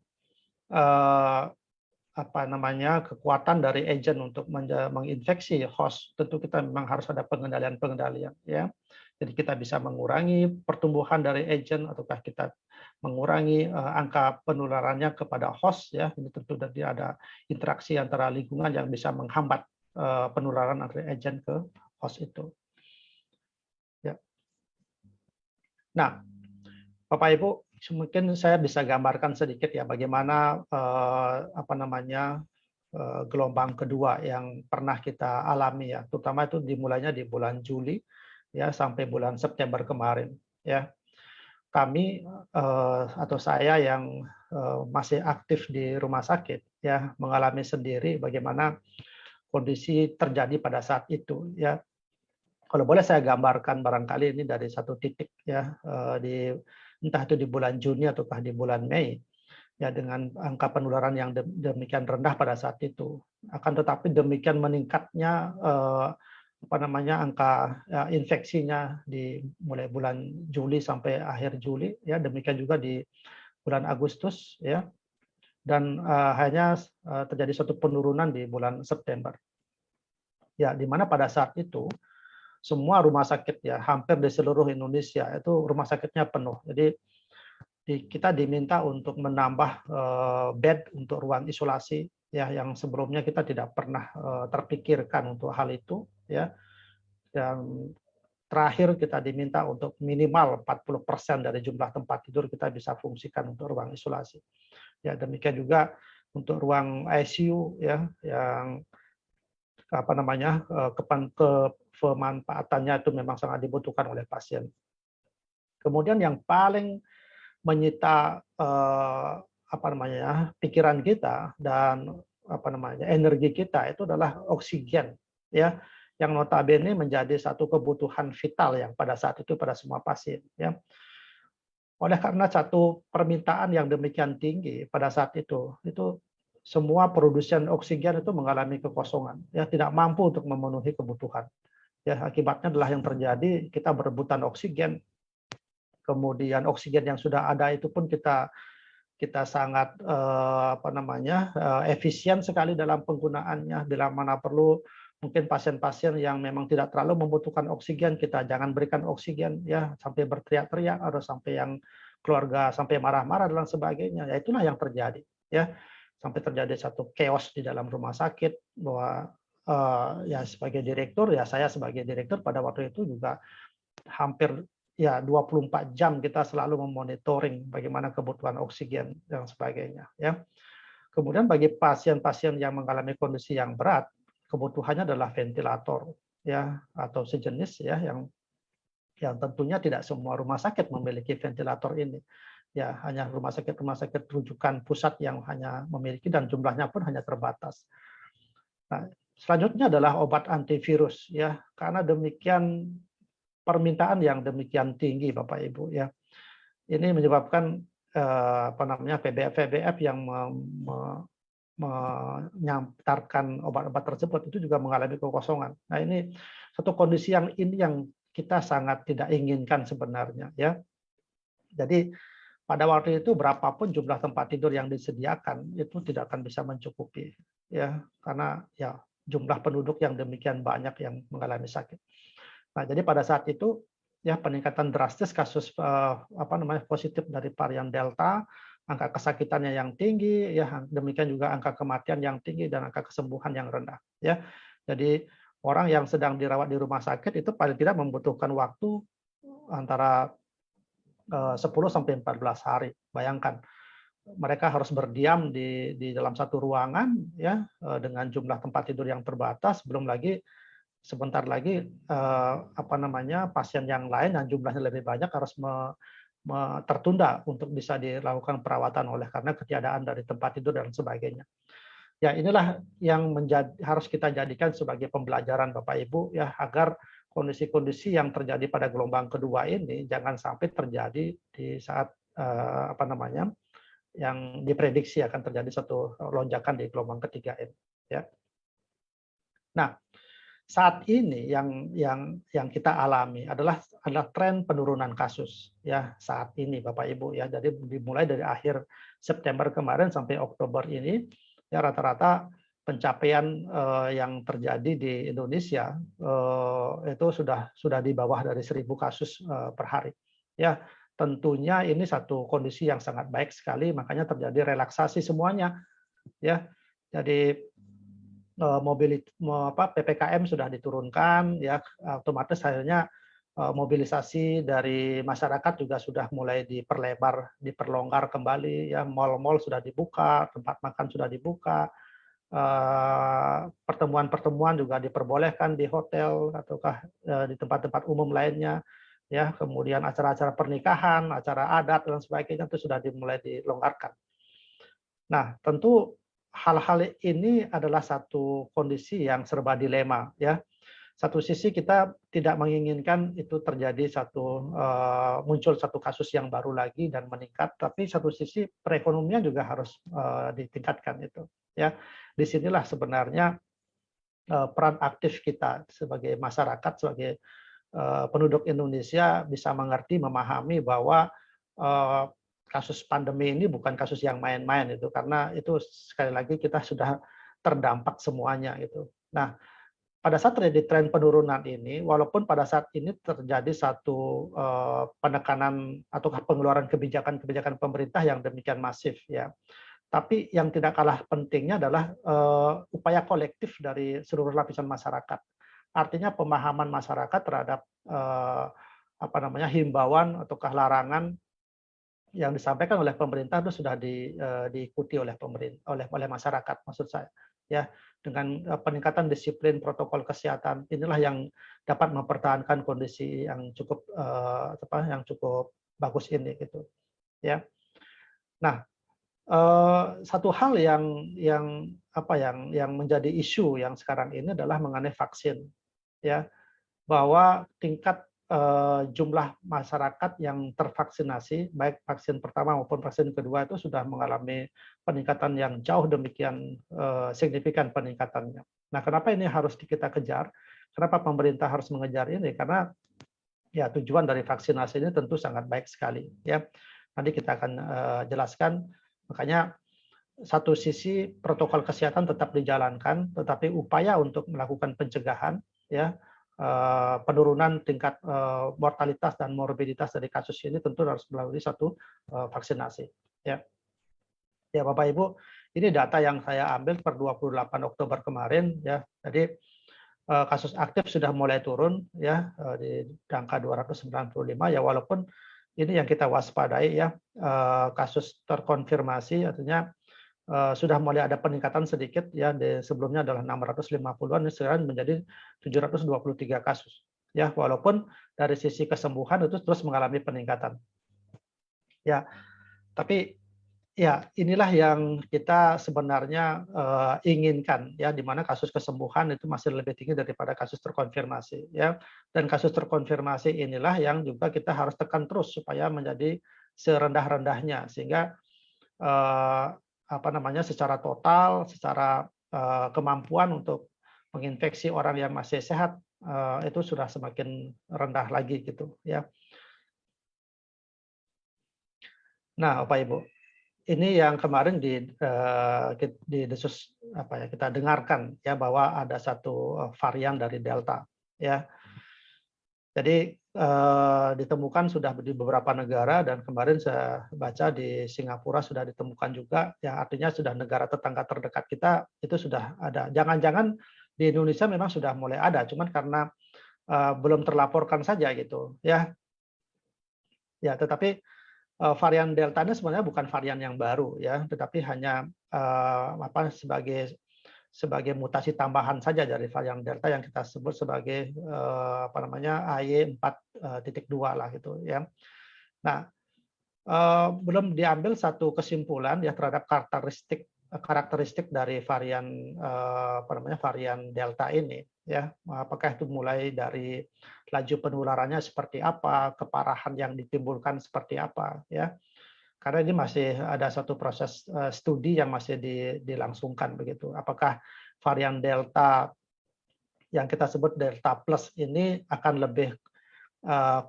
K: kekuatan dari agent untuk menginfeksi host, tentu kita memang harus ada pengendalian, ya. Jadi kita bisa mengurangi pertumbuhan dari agent ataukah kita mengurangi angka penularannya kepada host, ya. Ini tentu ada interaksi antara lingkungan yang bisa menghambat penularan dari agent ke host itu. Ya. Nah, Bapak Ibu, mungkin saya bisa gambarkan sedikit ya bagaimana gelombang kedua yang pernah kita alami, ya, terutama itu dimulainya di bulan Juli, ya, sampai bulan September kemarin, ya. Kami atau saya yang masih aktif di rumah sakit, ya, mengalami sendiri bagaimana kondisi terjadi pada saat itu, ya. Kalau boleh saya gambarkan barangkali ini dari satu titik, ya, entah itu di bulan Juni ataukah di bulan Mei, ya, dengan angka penularan yang demikian rendah pada saat itu. Akan tetapi demikian meningkatnya angka infeksinya di mulai bulan Juli sampai akhir Juli, ya, demikian juga di bulan Agustus, ya. Dan hanya terjadi suatu penurunan di bulan September. Ya, di mana pada saat itu semua rumah sakit, ya, hampir di seluruh Indonesia itu rumah sakitnya penuh. Jadi kita diminta untuk menambah bed untuk ruang isolasi, ya, yang sebelumnya kita tidak pernah terpikirkan untuk hal itu, ya. Dan terakhir kita diminta untuk minimal 40% dari jumlah tempat tidur kita bisa fungsikan untuk ruang isolasi. Ya, demikian juga untuk ruang ICU, ya, yang kemanfaatannya itu memang sangat dibutuhkan oleh pasien. Kemudian yang paling menyita pikiran kita dan energi kita itu adalah oksigen, ya, yang notabene menjadi satu kebutuhan vital yang pada saat itu pada semua pasien, ya. Oleh karena satu permintaan yang demikian tinggi pada saat itu semua produsen oksigen itu mengalami kekosongan, ya, tidak mampu untuk memenuhi kebutuhan. Ya, akibatnya adalah yang terjadi kita berebutan oksigen. Kemudian oksigen yang sudah ada itu pun kita sangat efisien sekali dalam penggunaannya. Bila mana perlu mungkin pasien-pasien yang memang tidak terlalu membutuhkan oksigen, kita jangan berikan oksigen, ya, sampai berteriak-teriak atau sampai yang keluarga sampai marah-marah dan sebagainya. Ya, itulah yang terjadi, ya. Sampai terjadi satu chaos di dalam rumah sakit bahwa ya sebagai direktur, ya saya sebagai direktur pada waktu itu juga hampir ya 24 jam kita selalu memonitoring bagaimana kebutuhan oksigen dan sebagainya, ya. Kemudian bagi pasien-pasien yang mengalami kondisi yang berat, kebutuhannya adalah ventilator, ya, atau sejenis, ya, yang tentunya tidak semua rumah sakit memiliki ventilator ini. Ya, hanya rumah sakit rujukan pusat yang hanya memiliki dan jumlahnya pun hanya terbatas. Nah, selanjutnya adalah obat antivirus, ya, karena demikian permintaan yang demikian tinggi, Bapak Ibu, ya. Ini menyebabkan VBF yang menyantarkan obat-obat tersebut itu juga mengalami kekosongan. Nah, ini satu kondisi yang kita sangat tidak inginkan sebenarnya, ya. Jadi pada waktu itu berapapun jumlah tempat tidur yang disediakan itu tidak akan bisa mencukupi, ya, karena ya jumlah penduduk yang demikian banyak yang mengalami sakit. Nah, jadi pada saat itu ya peningkatan drastis kasus positif dari varian Delta, angka kesakitannya yang tinggi, ya demikian juga angka kematian yang tinggi dan angka kesembuhan yang rendah, ya. Jadi orang yang sedang dirawat di rumah sakit itu paling tidak membutuhkan waktu antara 10 sampai 14 hari. Bayangkan mereka harus berdiam di dalam satu ruangan, ya, dengan jumlah tempat tidur yang terbatas, belum lagi sebentar lagi pasien yang lain yang jumlahnya lebih banyak harus tertunda untuk bisa dilakukan perawatan oleh karena ketiadaan dari tempat tidur dan sebagainya. Ya, inilah yang harus kita jadikan sebagai pembelajaran Bapak Ibu, ya, agar kondisi-kondisi yang terjadi pada gelombang kedua ini jangan sampai terjadi di saat yang diprediksi akan terjadi satu lonjakan di gelombang ketiga ini, ya. Nah, saat ini yang kita alami adalah tren penurunan kasus, ya, saat ini Bapak Ibu, ya. Jadi dimulai dari akhir September kemarin sampai Oktober ini, ya, rata-rata pencapaian yang terjadi di Indonesia itu sudah di bawah dari 1.000 kasus per hari, ya. Tentunya ini satu kondisi yang sangat baik sekali, makanya terjadi relaksasi semuanya, ya. Jadi PPKM sudah diturunkan, ya, otomatis akhirnya mobilisasi dari masyarakat juga sudah mulai diperlonggar kembali, ya. Mal-mal sudah dibuka, tempat makan sudah dibuka, pertemuan-pertemuan juga diperbolehkan di hotel ataukah di tempat-tempat umum lainnya, ya. Kemudian acara-acara pernikahan, acara adat dan sebagainya itu sudah dimulai dilonggarkan. Nah, tentu hal-hal ini adalah satu kondisi yang serba dilema, ya. Satu sisi kita tidak menginginkan itu terjadi muncul satu kasus yang baru lagi dan meningkat, tapi satu sisi perekonomian juga harus ditingkatkan itu, ya. Disinilah sebenarnya peran aktif kita sebagai masyarakat, sebagai penduduk Indonesia bisa mengerti, memahami bahwa kasus pandemi ini bukan kasus yang main-main itu, karena itu sekali lagi kita sudah terdampak semuanya gitu. Nah, pada saat terjadi tren penurunan ini, walaupun pada saat ini terjadi satu penekanan atau pengeluaran kebijakan pemerintah yang demikian masif, ya, tapi yang tidak kalah pentingnya adalah upaya kolektif dari seluruh lapisan masyarakat. Artinya pemahaman masyarakat terhadap himbauan ataukah larangan yang disampaikan oleh pemerintah itu sudah diikuti oleh masyarakat, maksud saya, ya. Dengan peningkatan disiplin protokol kesehatan, inilah yang dapat mempertahankan kondisi yang cukup bagus ini, gitu, ya. Nah, satu hal yang menjadi isu yang sekarang ini adalah mengenai vaksin, ya, bahwa tingkat jumlah masyarakat yang tervaksinasi, baik vaksin pertama maupun vaksin kedua itu sudah mengalami peningkatan yang jauh demikian signifikan peningkatannya. Nah, kenapa ini harus kita kejar? Kenapa pemerintah harus mengejar ini? Karena ya tujuan dari vaksinasi ini tentu sangat baik sekali, ya. Nanti kita akan jelaskan. Makanya satu sisi protokol kesehatan tetap dijalankan, tetapi upaya untuk melakukan pencegahan, ya, penurunan tingkat mortalitas dan morbiditas dari kasus ini tentu harus melalui satu vaksinasi, ya. Ya, Bapak Ibu, ini data yang saya ambil per 28 Oktober kemarin, ya. Jadi kasus aktif sudah mulai turun, ya, di angka 295, ya, walaupun ini yang kita waspadai, ya, kasus terkonfirmasi artinya sudah mulai ada peningkatan sedikit, ya. Sebelumnya adalah 650-an, sekarang menjadi 723 kasus, ya, walaupun dari sisi kesembuhan itu terus mengalami peningkatan, ya. Tapi Ya, inilah yang kita sebenarnya inginkan ya, di mana kasus kesembuhan itu masih lebih tinggi daripada kasus terkonfirmasi ya. Dan kasus terkonfirmasi inilah yang juga kita harus tekan terus supaya menjadi serendah-rendahnya sehingga apa namanya secara total, secara kemampuan untuk menginfeksi orang yang masih sehat itu sudah semakin rendah lagi gitu ya. Nah, Bapak Ibu, ini yang kemarin di desus apa ya kita dengarkan ya bahwa ada satu varian dari Delta ya. Jadi ditemukan sudah di beberapa negara dan kemarin saya baca di Singapura sudah ditemukan juga ya, artinya sudah negara tetangga terdekat kita itu sudah ada. Jangan-jangan di Indonesia memang sudah mulai ada, cuman karena belum terlaporkan saja gitu ya. Ya, tetapi varian Delta ini sebenarnya bukan varian yang baru ya, tetapi hanya sebagai mutasi tambahan saja dari varian Delta yang kita sebut sebagai AY4.2 lah gitu ya. Nah, belum diambil satu kesimpulan ya terhadap karakteristik dari varian varian Delta ini ya. Apakah itu mulai dari laju penularannya seperti apa, keparahan yang ditimbulkan seperti apa ya. Karena ini masih ada satu proses studi yang masih dilangsungkan begitu. Apakah varian Delta yang kita sebut Delta Plus ini akan lebih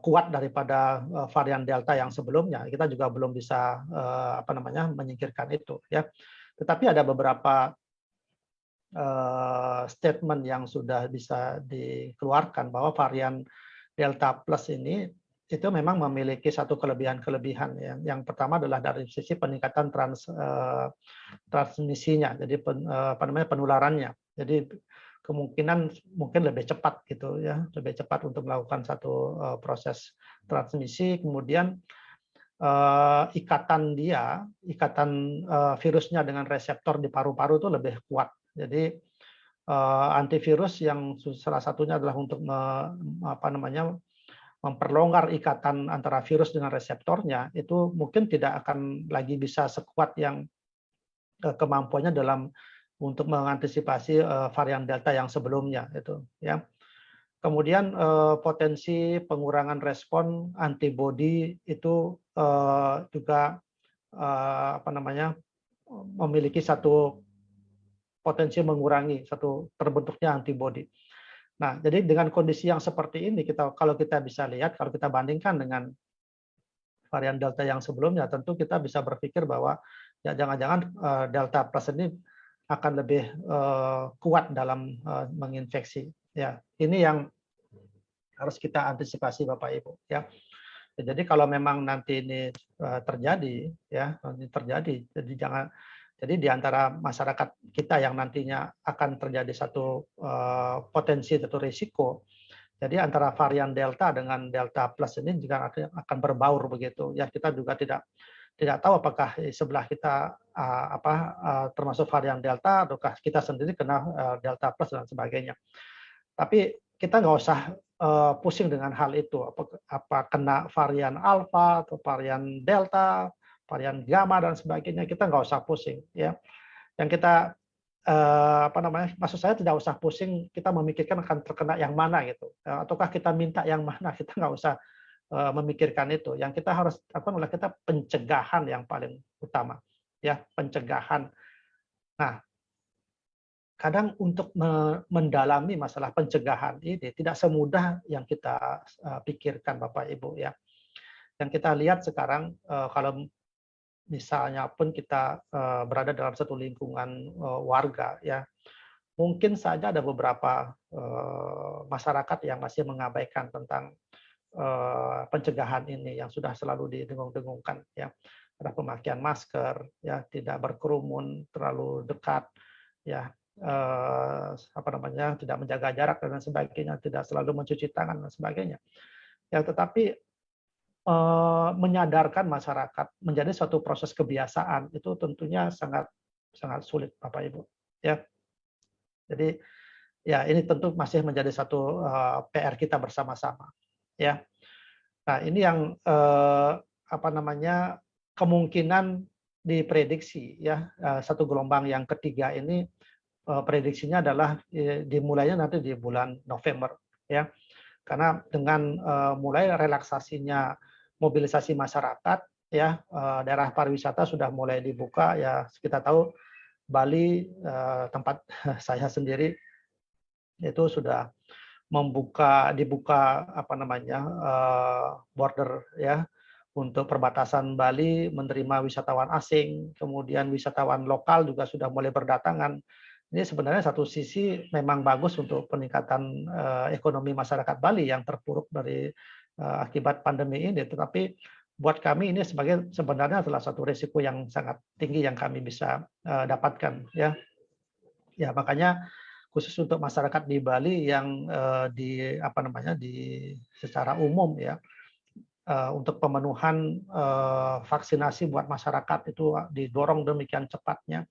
K: kuat daripada varian Delta yang sebelumnya? Kita juga belum bisa menyingkirkan itu ya. Tetapi ada beberapa statement yang sudah bisa dikeluarkan bahwa varian Delta Plus ini itu memang memiliki satu kelebihan-kelebihan. Yang pertama adalah dari sisi peningkatan transmisinya, jadi penularannya. Jadi kemungkinan mungkin lebih cepat gitu ya, lebih cepat untuk melakukan satu proses transmisi. Kemudian ikatan virusnya dengan reseptor di paru-paru itu lebih kuat. Jadi antivirus yang salah satunya adalah untuk memperlonggar ikatan antara virus dengan reseptornya itu mungkin tidak akan lagi bisa sekuat yang kemampuannya untuk mengantisipasi varian Delta yang sebelumnya itu ya. Kemudian potensi pengurangan respon antibodi itu juga memiliki satu potensi mengurangi terbentuknya antibodi. Nah, jadi dengan kondisi yang seperti ini kalau kita bisa lihat, kalau kita bandingkan dengan varian Delta yang sebelumnya, tentu kita bisa berpikir bahwa ya jangan-jangan Delta Plus ini akan lebih kuat dalam menginfeksi. Ya, ini yang harus kita antisipasi Bapak Ibu. Ya, jadi kalau memang nanti ini terjadi, jadi di antara masyarakat kita yang nantinya akan terjadi satu potensi atau risiko, jadi antara varian Delta dengan Delta Plus ini juga akan berbaur begitu. Ya, kita juga tidak tahu apakah sebelah kita termasuk varian Delta ataukah kita sendiri kena Delta Plus dan sebagainya. Tapi kita nggak usah pusing dengan hal itu. Apa kena varian Alpha atau varian Delta, varian Gamma dan sebagainya, kita nggak usah pusing ya. Yang kita maksud saya tidak usah pusing kita memikirkan akan terkena yang mana gitu, ataukah kita minta yang mana, kita nggak usah memikirkan itu. Yang kita harus adalah kita pencegahan yang paling utama ya, pencegahan. Nah, kadang untuk mendalami masalah pencegahan ini tidak semudah yang kita pikirkan Bapak Ibu ya. Yang kita lihat sekarang kalau misalnya pun kita berada dalam satu lingkungan warga ya, mungkin saja ada beberapa masyarakat yang masih mengabaikan tentang pencegahan ini yang sudah selalu didengung-dengungkan ya. Ada pemakaian masker ya, tidak berkerumun terlalu dekat ya, tidak menjaga jarak dan sebagainya, tidak selalu mencuci tangan dan sebagainya ya. Tetapi menyadarkan masyarakat menjadi suatu proses kebiasaan itu tentunya sangat sulit Bapak Ibu ya. Jadi ya ini tentu masih menjadi satu PR kita bersama-sama ya. Nah, ini yang kemungkinan diprediksi ya satu gelombang yang ketiga ini prediksinya adalah dimulainya nanti di bulan November ya. Karena dengan mulai relaksasinya mobilisasi masyarakat ya, daerah pariwisata sudah mulai dibuka ya. Kita tahu Bali tempat saya sendiri itu sudah dibuka apa namanya border ya untuk perbatasan Bali menerima wisatawan asing, kemudian wisatawan lokal juga sudah mulai berdatangan. Ini sebenarnya satu sisi memang bagus untuk peningkatan ekonomi masyarakat Bali yang terpuruk dari akibat pandemi ini, tetapi buat kami ini sebenarnya adalah satu risiko yang sangat tinggi yang kami bisa dapatkan ya. Ya makanya khusus untuk masyarakat di Bali yang secara umum ya, untuk pemenuhan vaksinasi buat masyarakat itu didorong demikian cepatnya.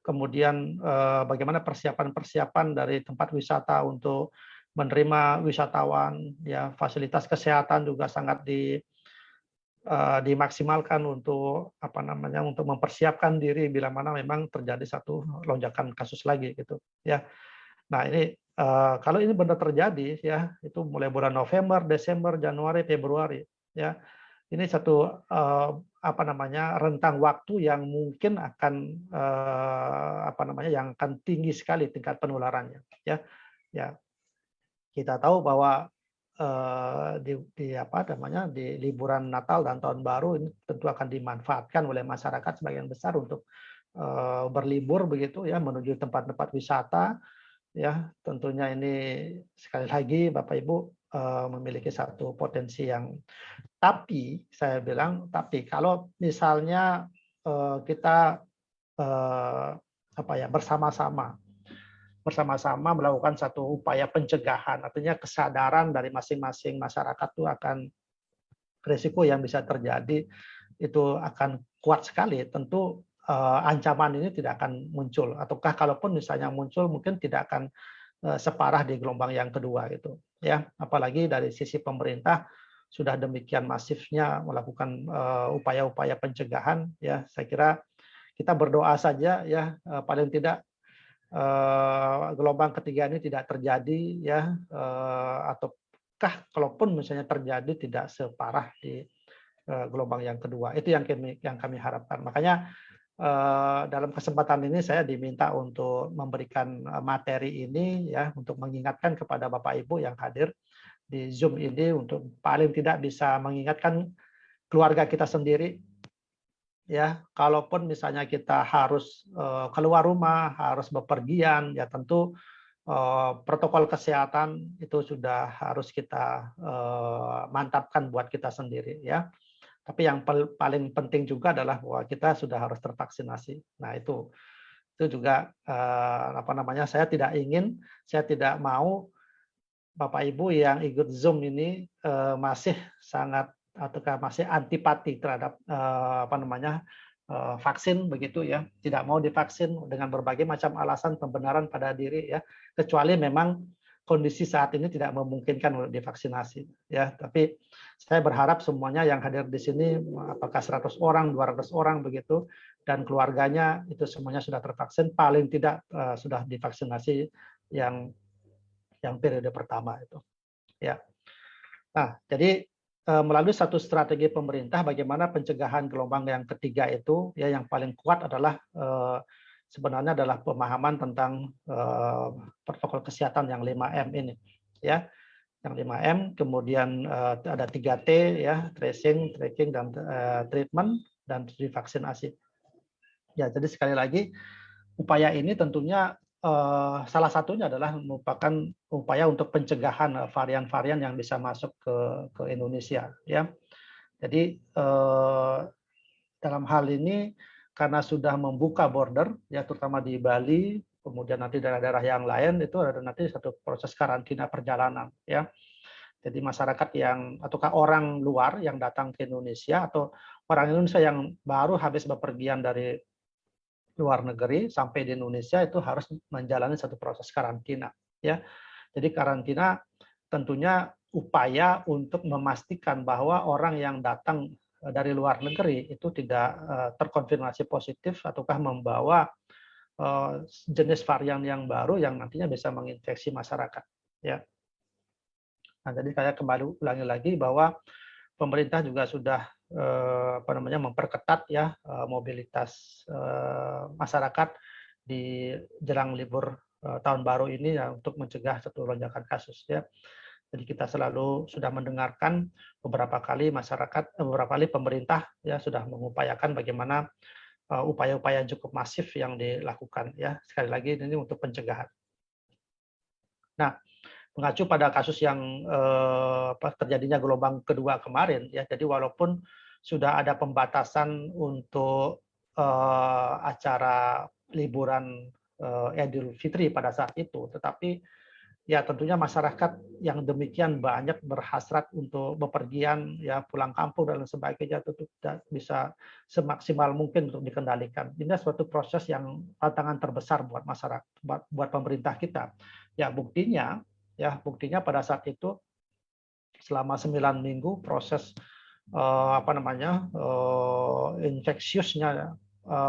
K: Kemudian bagaimana persiapan-persiapan dari tempat wisata untuk menerima wisatawan, ya fasilitas kesehatan juga sangat dimaksimalkan untuk untuk mempersiapkan diri bila mana memang terjadi satu lonjakan kasus lagi gitu ya. Nah ini kalau ini benar terjadi ya, itu mulai bulan November, Desember, Januari, Februari ya. Ini satu rentang waktu yang mungkin akan yang akan tinggi sekali tingkat penularannya ya. Ya. Kita tahu bahwa di liburan Natal dan Tahun Baru ini tentu akan dimanfaatkan oleh masyarakat sebagian besar untuk berlibur begitu ya, menuju tempat-tempat wisata ya. Tentunya ini sekali lagi Bapak Ibu memiliki satu potensi yang, tapi saya bilang kalau misalnya kita bersama-sama melakukan satu upaya pencegahan, artinya kesadaran dari masing-masing masyarakat itu akan risiko yang bisa terjadi itu akan kuat sekali. Tentu ancaman ini tidak akan muncul, ataukah kalaupun misalnya muncul mungkin tidak akan separah di gelombang yang kedua gitu ya. Apalagi dari sisi pemerintah sudah demikian masifnya melakukan upaya-upaya pencegahan ya. Saya kira kita berdoa saja ya, paling tidak gelombang ketiga ini tidak terjadi ya, ataukah kalaupun misalnya terjadi tidak separah di gelombang yang kedua. Itu yang kami harapkan. Makanya dalam kesempatan ini saya diminta untuk memberikan materi ini ya, untuk mengingatkan kepada Bapak Ibu yang hadir di Zoom ini, untuk paling tidak bisa mengingatkan keluarga kita sendiri ya. Kalaupun misalnya kita harus keluar rumah, harus bepergian ya, tentu protokol kesehatan itu sudah harus kita mantapkan buat kita sendiri ya. Tapi yang paling penting juga adalah bahwa kita sudah harus tervaksinasi. Nah itu juga saya tidak mau Bapak Ibu yang ikut Zoom ini masih masih antipati terhadap vaksin begitu ya, tidak mau divaksin dengan berbagai macam alasan pembenaran pada diri ya, kecuali memang kondisi saat ini tidak memungkinkan untuk divaksinasi ya. Tapi saya berharap semuanya yang hadir di sini, apakah 100 orang, 200 orang begitu, dan keluarganya itu semuanya sudah tervaksin, paling tidak sudah divaksinasi yang periode pertama itu ya. Nah jadi melalui satu strategi pemerintah bagaimana pencegahan gelombang yang ketiga itu ya, yang paling kuat adalah sebenarnya adalah pemahaman tentang protokol kesehatan yang 5M ini ya. Yang 5M, kemudian ada 3T ya, tracing, tracking, dan treatment, dan divaksinasi. Ya, jadi sekali lagi upaya ini tentunya salah satunya adalah merupakan upaya untuk pencegahan varian-varian yang bisa masuk ke Indonesia ya. Jadi dalam hal ini karena sudah membuka border ya, terutama di Bali, kemudian nanti daerah-daerah yang lain itu ada nanti satu proses karantina perjalanan ya. Jadi masyarakat ataukah orang luar yang datang ke Indonesia atau orang Indonesia yang baru habis bepergian dari luar negeri sampai di Indonesia itu harus menjalani satu proses karantina ya. Jadi karantina tentunya upaya untuk memastikan bahwa orang yang datang dari luar negeri itu tidak terkonfirmasi positif ataukah membawa jenis varian yang baru yang nantinya bisa menginfeksi masyarakat. Ya. Nah, jadi saya kembali ulangi lagi bahwa pemerintah juga sudah memperketat ya mobilitas masyarakat di jelang libur tahun baru ini ya, untuk mencegah satu lonjakan kasus ya. Jadi kita selalu sudah mendengarkan beberapa kali pemerintah ya sudah mengupayakan bagaimana upaya-upaya cukup masif yang dilakukan ya. Sekali lagi ini untuk pencegahan. Nah, mengacu pada kasus yang terjadinya gelombang kedua kemarin ya. Jadi walaupun sudah ada pembatasan untuk acara liburan Idul Fitri pada saat itu, tetapi ya tentunya masyarakat yang demikian banyak berhasrat untuk bepergian ya pulang kampung dan sebagainya tentu tidak bisa semaksimal mungkin untuk dikendalikan. Ini suatu proses yang tantangan terbesar buat masyarakat, buat pemerintah kita. Ya buktinya pada saat itu selama 9 minggu proses infeksiusnya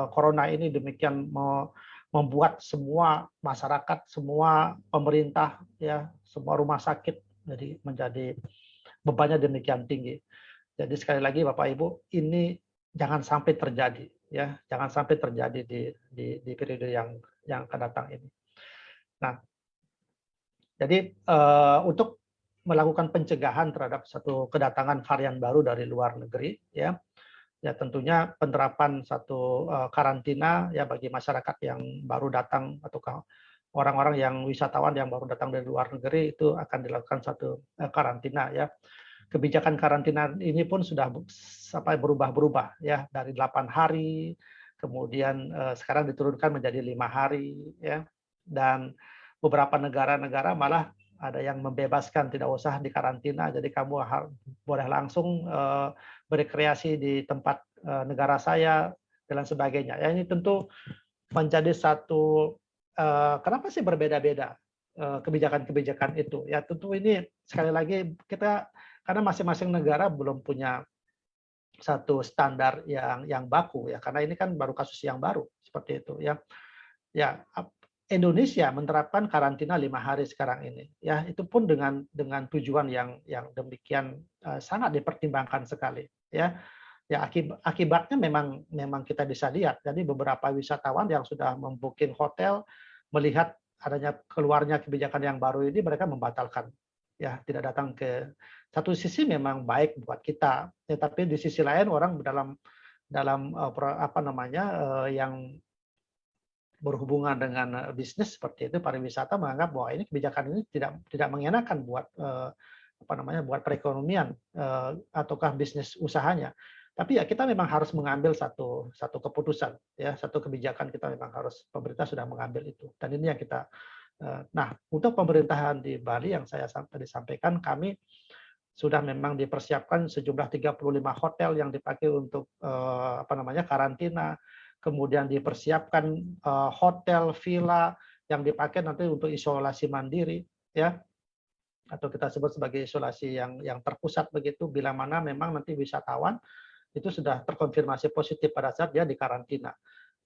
K: corona ini demikian membuat semua masyarakat, semua pemerintah, ya semua rumah sakit menjadi bebannya demikian tinggi. Jadi sekali lagi Bapak Ibu, ini jangan sampai terjadi, ya jangan sampai terjadi di periode yang akan datang ini. Nah, jadi untuk melakukan pencegahan terhadap satu kedatangan varian baru dari luar negeri, ya tentunya penerapan satu karantina ya bagi masyarakat yang baru datang atau orang-orang yang wisatawan yang baru datang dari luar negeri itu akan dilakukan satu karantina ya. Kebijakan karantina ini pun sudah berubah-berubah ya dari 8 hari kemudian sekarang diturunkan menjadi 5 hari ya. Dan beberapa negara-negara malah ada yang membebaskan tidak usah dikarantina, jadi kamu boleh langsung berkreasi di tempat negara saya dan sebagainya. Ya ini tentu menjadi satu kenapa sih berbeda-beda kebijakan-kebijakan itu? Ya tentu ini sekali lagi kita karena masing-masing negara belum punya satu standar yang baku ya karena ini kan baru kasus yang baru seperti itu ya. Ya Indonesia menerapkan karantina 5 hari sekarang ini, ya itu pun dengan tujuan yang demikian sangat dipertimbangkan sekali, ya. Ya akibatnya memang kita bisa lihat. Jadi beberapa wisatawan yang sudah membooking hotel melihat adanya keluarnya kebijakan yang baru ini mereka membatalkan, ya tidak datang ke. Satu sisi memang baik buat kita, ya, tapi di sisi lain orang dalam yang berhubungan dengan bisnis seperti itu pariwisata menganggap bahwa ini kebijakan ini tidak mengenakan buat buat perekonomian ataukah bisnis usahanya. Tapi ya kita memang harus mengambil satu keputusan ya satu kebijakan kita memang harus pemerintah sudah mengambil itu dan ini yang kita nah untuk pemerintahan di Bali yang saya tadi sampaikan kami sudah memang dipersiapkan sejumlah 35 hotel yang dipakai untuk karantina. Kemudian dipersiapkan hotel, villa yang dipakai nanti untuk isolasi mandiri, ya, atau kita sebut sebagai isolasi yang terpusat begitu. Bila mana memang nanti wisatawan itu sudah terkonfirmasi positif pada saat dia dikarantina.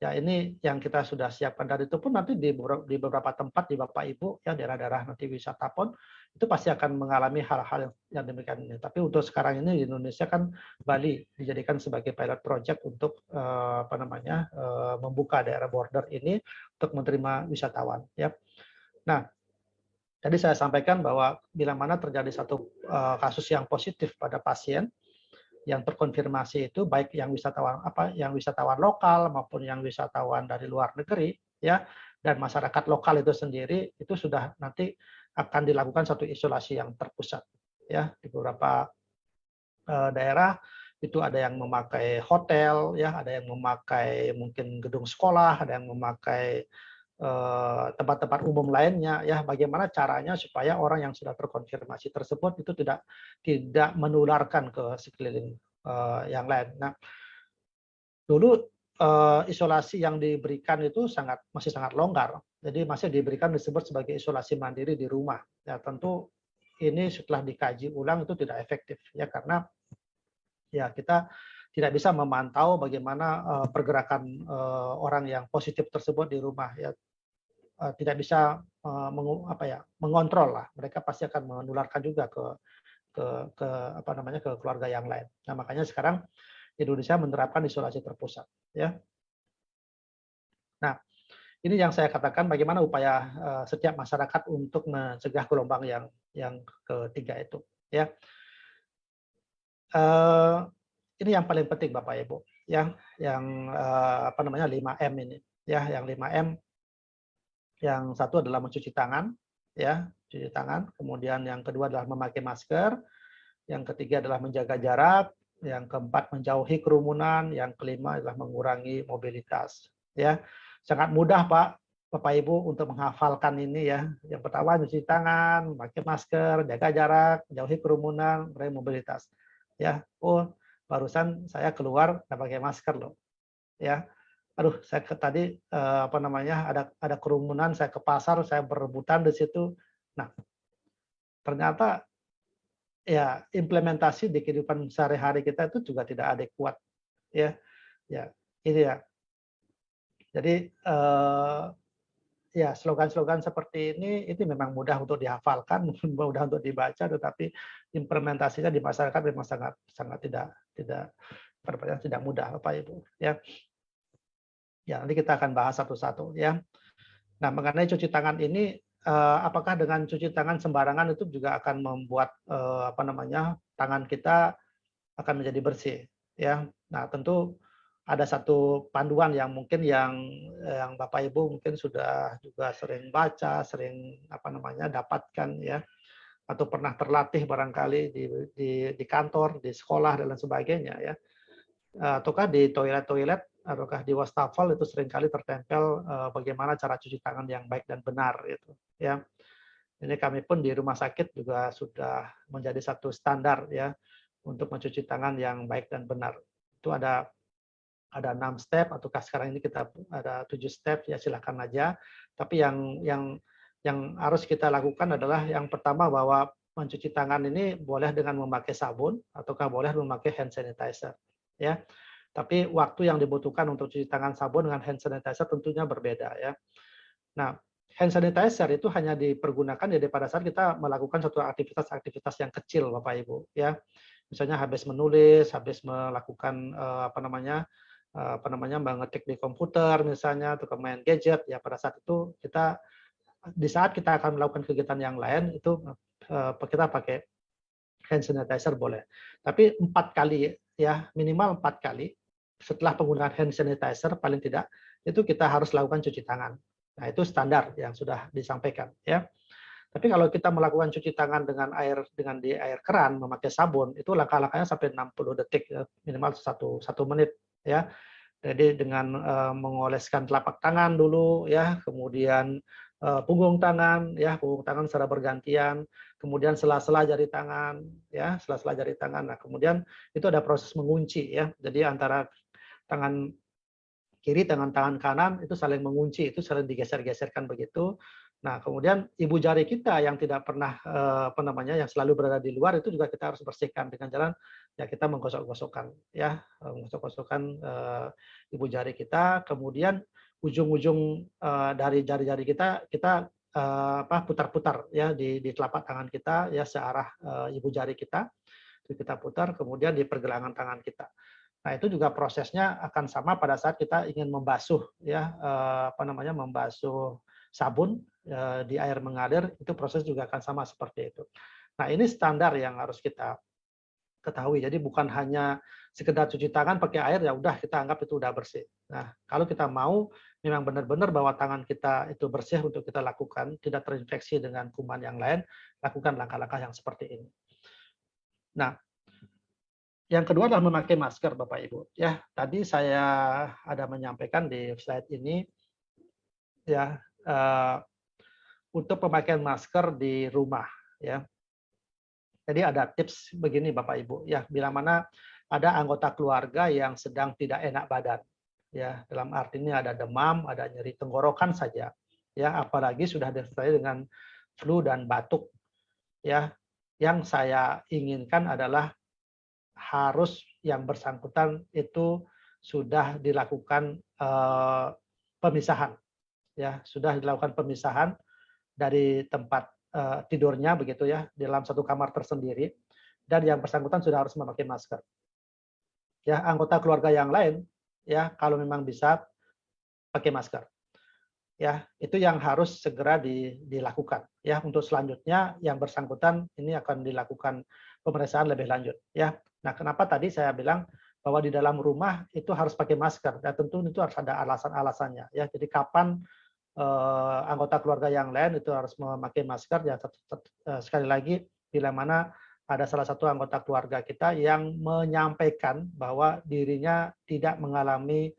K: Ya ini yang kita sudah siapkan dan itu pun nanti di beberapa tempat di Bapak Ibu ya daerah-daerah nanti wisata pun itu pasti akan mengalami hal-hal yang demikian ini. Tapi untuk sekarang ini di Indonesia kan Bali dijadikan sebagai pilot project untuk membuka daerah border ini untuk menerima wisatawan ya. Nah, tadi saya sampaikan bahwa bila mana terjadi satu kasus yang positif pada pasien yang terkonfirmasi itu baik yang wisatawan lokal maupun yang wisatawan dari luar negeri ya dan masyarakat lokal itu sendiri itu sudah nanti akan dilakukan satu isolasi yang terpusat ya di beberapa daerah itu ada yang memakai hotel ya ada yang memakai mungkin gedung sekolah ada yang memakai tempat-tempat umum lainnya ya bagaimana caranya supaya orang yang sudah terkonfirmasi tersebut itu tidak menularkan ke sekeliling yang lain. Nah, dulu isolasi yang diberikan itu masih sangat longgar. Jadi masih diberikan disebut sebagai isolasi mandiri di rumah. Ya tentu ini setelah dikaji ulang itu tidak efektif ya karena ya kita tidak bisa memantau bagaimana pergerakan orang yang positif tersebut di rumah ya. Tidak bisa mengontrol lah, mereka pasti akan menularkan juga ke apa namanya, ke keluarga yang lain. Nah, makanya sekarang Indonesia menerapkan isolasi terpusat ya. Nah, ini yang saya katakan bagaimana upaya setiap masyarakat untuk mencegah gelombang yang ketiga itu ya. Ini yang paling penting Bapak Ibu ya, yang apa namanya 5M ini ya, yang 5M. Yang satu adalah mencuci tangan ya, cuci tangan. Kemudian yang kedua adalah memakai masker. Yang ketiga adalah menjaga jarak. Yang keempat menjauhi kerumunan. Yang kelima adalah mengurangi mobilitas ya. Sangat mudah Bapak Ibu untuk menghafalkan ini ya. Yang pertama mencuci tangan, memakai masker, jaga jarak, menjauhi kerumunan, mengurangi mobilitas ya. Oh, barusan saya keluar nggak pakai masker loh ya. Aduh, saya tadi apa namanya, ada kerumunan, saya ke pasar, saya berebutan di situ. Nah, ternyata ya implementasi di kehidupan sehari-hari kita itu juga tidak adekuat ya. Ya, ini ya. Jadi ya slogan-slogan seperti ini memang mudah untuk dihafalkan, mudah untuk dibaca, tetapi implementasinya di masyarakat memang sangat tidak mudah Bapak Ibu ya. Ya, nanti kita akan bahas satu-satu ya. Nah, mengenai cuci tangan ini, apakah dengan cuci tangan sembarangan itu juga akan membuat apa namanya, tangan kita akan menjadi bersih ya. Nah, tentu ada satu panduan yang mungkin yang Bapak Ibu mungkin sudah juga sering baca, sering apa namanya, dapatkan ya, atau pernah terlatih barangkali di kantor, di sekolah dan lain sebagainya ya. Ataukah di toilet-toilet ataukah di wastafel itu seringkali tertempel bagaimana cara cuci tangan yang baik dan benar itu ya. Ini kami pun di rumah sakit juga sudah menjadi satu standar ya untuk mencuci tangan yang baik dan benar. Itu ada 6 step, ataukah sekarang ini kita ada 7 step ya, silakan aja. Tapi yang harus kita lakukan adalah yang pertama bahwa mencuci tangan ini boleh dengan memakai sabun ataukah boleh memakai hand sanitizer ya. Tapi waktu yang dibutuhkan untuk cuci tangan sabun dengan hand sanitizer tentunya berbeda ya. Nah, hand sanitizer itu hanya dipergunakan ya pada saat kita melakukan suatu aktivitas yang kecil Bapak Ibu ya. Misalnya habis menulis, habis melakukan mengetik di komputer misalnya, atau main gadget ya, pada saat itu di saat kita akan melakukan kegiatan yang lain itu kita pakai hand sanitizer boleh. Tapi 4 kali ya, minimal 4 kali setelah penggunaan hand sanitizer paling tidak itu kita harus lakukan cuci tangan. Nah, itu standar yang sudah disampaikan ya. Tapi kalau kita melakukan cuci tangan di air keran memakai sabun, itu langkah-langkahnya sampai 60 detik ya, minimal 1 menit ya. Jadi dengan mengoleskan telapak tangan dulu ya, kemudian punggung tangan secara bergantian, kemudian sela-sela jari tangan ya, sela-sela jari tangan. Nah, kemudian itu ada proses mengunci ya. Jadi antara tangan kiri dengan tangan kanan itu saling mengunci, itu saling digeser-geserkan begitu. Nah, kemudian ibu jari kita yang tidak pernah yang selalu berada di luar itu juga kita harus bersihkan dengan jalan ya kita menggosok-gosokkan ya, menggosok-gosokkan ibu jari kita, kemudian ujung-ujung dari jari-jari kita putar-putar ya di telapak tangan kita ya searah ibu jari kita. Itu kita putar, kemudian di pergelangan tangan kita. Nah, itu juga prosesnya akan sama pada saat kita ingin membasuh ya membasuh sabun di air mengalir, itu proses juga akan sama seperti itu. Nah, ini standar yang harus kita ketahui. Jadi bukan hanya sekedar cuci tangan pakai air ya udah kita anggap itu udah bersih. Nah, kalau kita mau memang benar-benar bahwa tangan kita itu bersih untuk kita lakukan, tidak terinfeksi dengan kuman yang lain, lakukan langkah-langkah yang seperti ini. Nah, yang kedua adalah memakai masker, Bapak Ibu. Ya, tadi saya ada menyampaikan di slide ini, ya, untuk pemakaian masker di rumah. Ya, jadi ada tips begini, Bapak Ibu. Ya, bila mana ada anggota keluarga yang sedang tidak enak badan. Ya, dalam arti ini ada demam, ada nyeri tenggorokan saja. Ya, apalagi sudah disertai dengan flu dan batuk. Ya, yang saya inginkan adalah harus yang bersangkutan itu sudah dilakukan pemisahan, ya, sudah dilakukan pemisahan dari tempat tidurnya begitu ya, di dalam satu kamar tersendiri, dan yang bersangkutan sudah harus memakai masker. Ya, anggota keluarga yang lain, ya, kalau memang bisa pakai masker. Ya, itu yang harus segera dilakukan. Ya, untuk selanjutnya yang bersangkutan ini akan dilakukan pemeriksaan lebih lanjut. Ya, nah kenapa tadi saya bilang bahwa di dalam rumah itu harus pakai masker. Dan tentu itu harus ada alasan-alasannya. Ya, jadi kapan anggota keluarga yang lain itu harus memakai masker. Ya, sekali lagi bila mana ada salah satu anggota keluarga kita yang menyampaikan bahwa dirinya tidak mengalami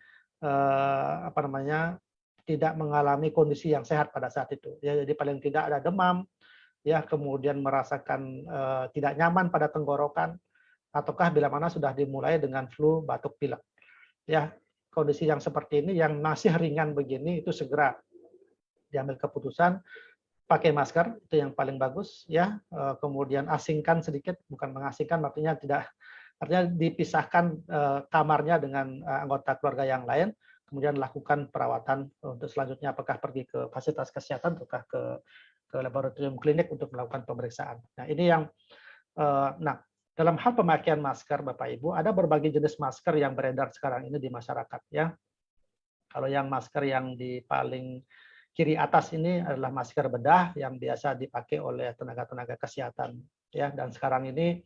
K: tidak mengalami kondisi yang sehat pada saat itu. Ya, jadi paling tidak ada demam, ya, kemudian merasakan tidak nyaman pada tenggorokan, ataukah bila mana sudah dimulai dengan flu, batuk pilek. Ya, kondisi yang seperti ini yang masih ringan begini itu segera diambil keputusan pakai masker, itu yang paling bagus, ya. Kemudian asingkan sedikit, bukan mengasingkan artinya dipisahkan kamarnya dengan anggota keluarga yang lain, kemudian lakukan perawatan untuk selanjutnya apakah pergi ke fasilitas kesehatan ataukah ke laboratorium klinik untuk melakukan pemeriksaan. Nah, ini yang dalam hal pemakaian masker, Bapak Ibu, ada berbagai jenis masker yang beredar sekarang ini di masyarakat, ya. Kalau yang masker yang di paling kiri atas ini adalah masker bedah yang biasa dipakai oleh tenaga-tenaga kesehatan, ya. Dan sekarang ini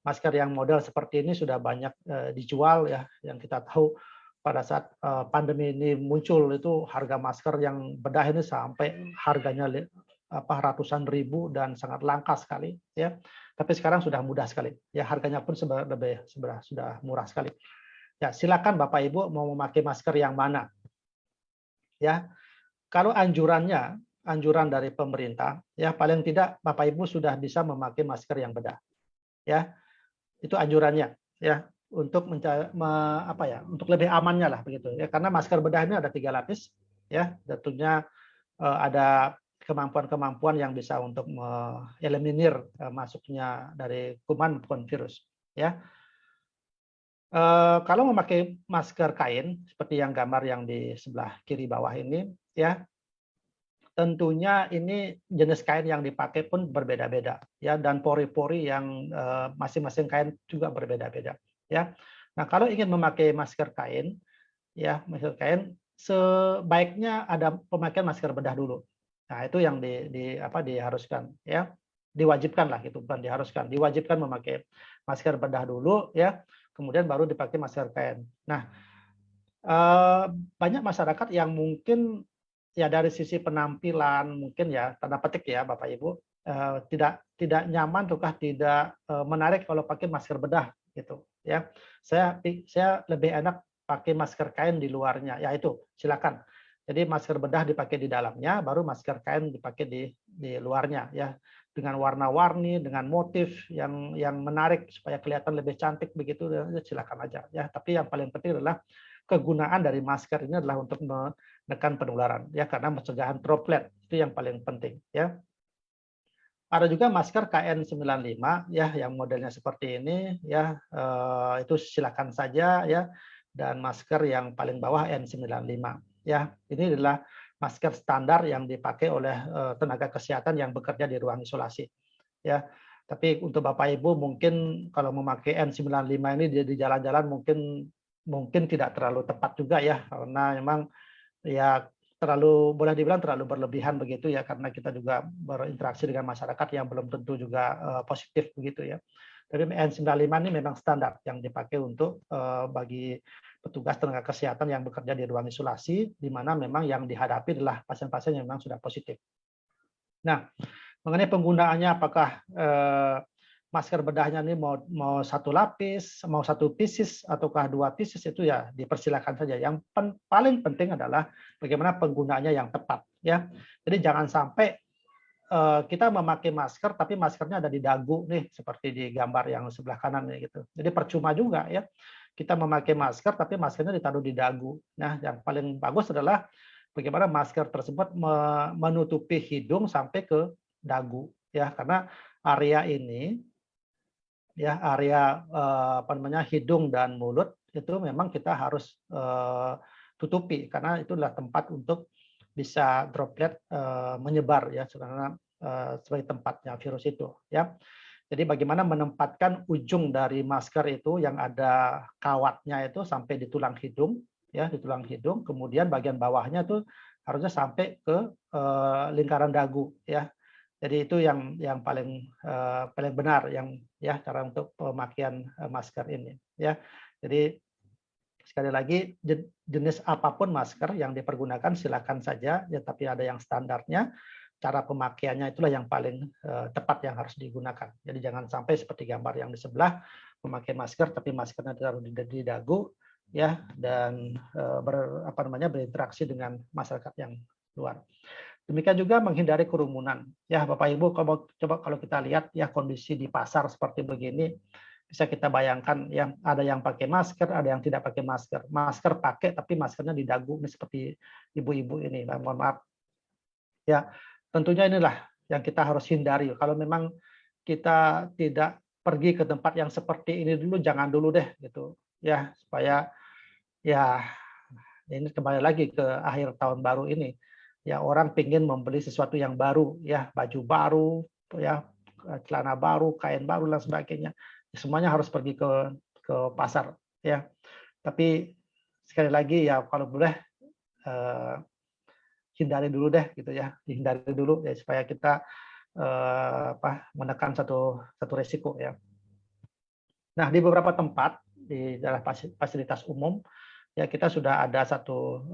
K: masker yang model seperti ini sudah banyak dijual, ya. Yang kita tahu pada saat pandemi ini muncul itu harga masker yang bedah ini sampai harganya ratusan ribu dan sangat langka sekali, ya. Tapi sekarang sudah mudah sekali, ya, harganya pun sudah murah sekali. Ya, silakan Bapak Ibu mau memakai masker yang mana. Ya, kalau anjuran dari pemerintah, ya, paling tidak Bapak Ibu sudah bisa memakai masker yang bedah. Ya, itu anjurannya, ya, untuk untuk lebih amannya lah begitu, ya, karena masker bedah ini ada 3 lapis, ya, tentunya ada kemampuan yang bisa untuk mengeliminir masuknya dari kuman maupun virus, ya. Kalau memakai masker kain seperti yang gambar yang di sebelah kiri bawah ini, ya, tentunya ini jenis kain yang dipakai pun berbeda-beda, ya, dan pori-pori yang masing-masing kain juga berbeda-beda, ya. Nah, kalau ingin memakai masker kain, ya, masker kain sebaiknya ada pemakaian masker bedah dulu. Nah, itu yang diharuskan, ya, diwajibkan lah, gitu, bukan diharuskan, diwajibkan memakai masker bedah dulu, ya, kemudian baru dipakai masker kain. Nah, banyak masyarakat yang mungkin, ya, dari sisi penampilan mungkin, ya, tanda petik, ya, Bapak Ibu, tidak nyaman ataukah tidak menarik kalau pakai masker bedah, gitu, ya. Saya lebih enak pakai masker kain di luarnya, ya, itu silakan. Jadi masker bedah dipakai di dalamnya, baru masker kain dipakai di luarnya, ya, dengan warna-warni, dengan motif yang menarik supaya kelihatan lebih cantik begitu, silakan aja, ya. Tapi yang paling penting adalah kegunaan dari masker ini adalah untuk menekan penularan, ya, karena pencegahan droplet itu yang paling penting, ya. Ada juga masker KN95, ya, yang modelnya seperti ini, ya, itu silakan saja, ya. Dan masker yang paling bawah N95. Ya, ini adalah masker standar yang dipakai oleh tenaga kesehatan yang bekerja di ruang isolasi. Ya, tapi untuk Bapak Ibu mungkin kalau memakai N95 ini di jalan-jalan mungkin tidak terlalu tepat juga, ya, karena memang, ya, boleh dibilang terlalu berlebihan begitu, ya, karena kita juga berinteraksi dengan masyarakat yang belum tentu juga positif begitu, ya. Tapi N95 ini memang standar yang dipakai untuk bagi petugas tenaga kesehatan yang bekerja di ruang isolasi, di mana memang yang dihadapi adalah pasien-pasien yang memang sudah positif. Nah, mengenai penggunaannya, apakah masker bedahnya ini mau 1 lapis, mau 1 pieces, ataukah 2 pieces, itu, ya, dipersilakan saja. Yang paling penting adalah bagaimana penggunaannya yang tepat, ya. Jadi jangan sampai kita memakai masker, tapi maskernya ada di dagu nih, seperti di gambar yang sebelah kanan nih, gitu. Jadi percuma juga, ya. Kita memakai masker, tapi maskernya ditaruh di dagu. Nah, yang paling bagus adalah bagaimana masker tersebut menutupi hidung sampai ke dagu, ya, karena area ini ya area apa namanya hidung dan mulut itu memang kita harus tutupi karena itu adalah tempat untuk bisa droplet menyebar ya karena sebagai tempatnya virus itu ya. Jadi bagaimana menempatkan ujung dari masker itu yang ada kawatnya itu sampai di tulang hidung ya, di tulang hidung, kemudian bagian bawahnya itu harusnya sampai ke lingkaran dagu ya. Jadi itu yang paling benar yang ya cara untuk pemakaian masker ini ya. Jadi sekali lagi jenis apapun masker yang dipergunakan silakan saja ya, tapi ada yang standarnya. Cara pemakaiannya itulah yang paling tepat yang harus digunakan. Jadi jangan sampai seperti gambar yang di sebelah memakai masker tapi maskernya ditaruh di dagu ya dan berinteraksi dengan masyarakat yang luar. Demikian juga menghindari kerumunan. Ya Bapak Ibu kalau kita lihat ya kondisi di pasar seperti begini bisa kita bayangkan ya ada yang pakai masker, ada yang tidak pakai masker. Masker pakai tapi maskernya di dagu ini seperti ibu-ibu ini. Mohon maaf. Ya, tentunya inilah yang kita harus hindari. Kalau memang kita tidak pergi ke tempat yang seperti ini dulu, jangan dulu deh gitu. Ya, supaya ya ini kembali lagi ke akhir tahun baru ini. Ya, orang pingin membeli sesuatu yang baru, ya, baju baru, ya, celana baru, kain baru dan sebagainya. Semuanya harus pergi ke pasar, ya. Tapi sekali lagi ya kalau boleh hindari dulu deh gitu ya, dihindari dulu ya supaya kita menekan satu resiko ya. Nah di beberapa tempat di daerah fasilitas umum ya kita sudah ada satu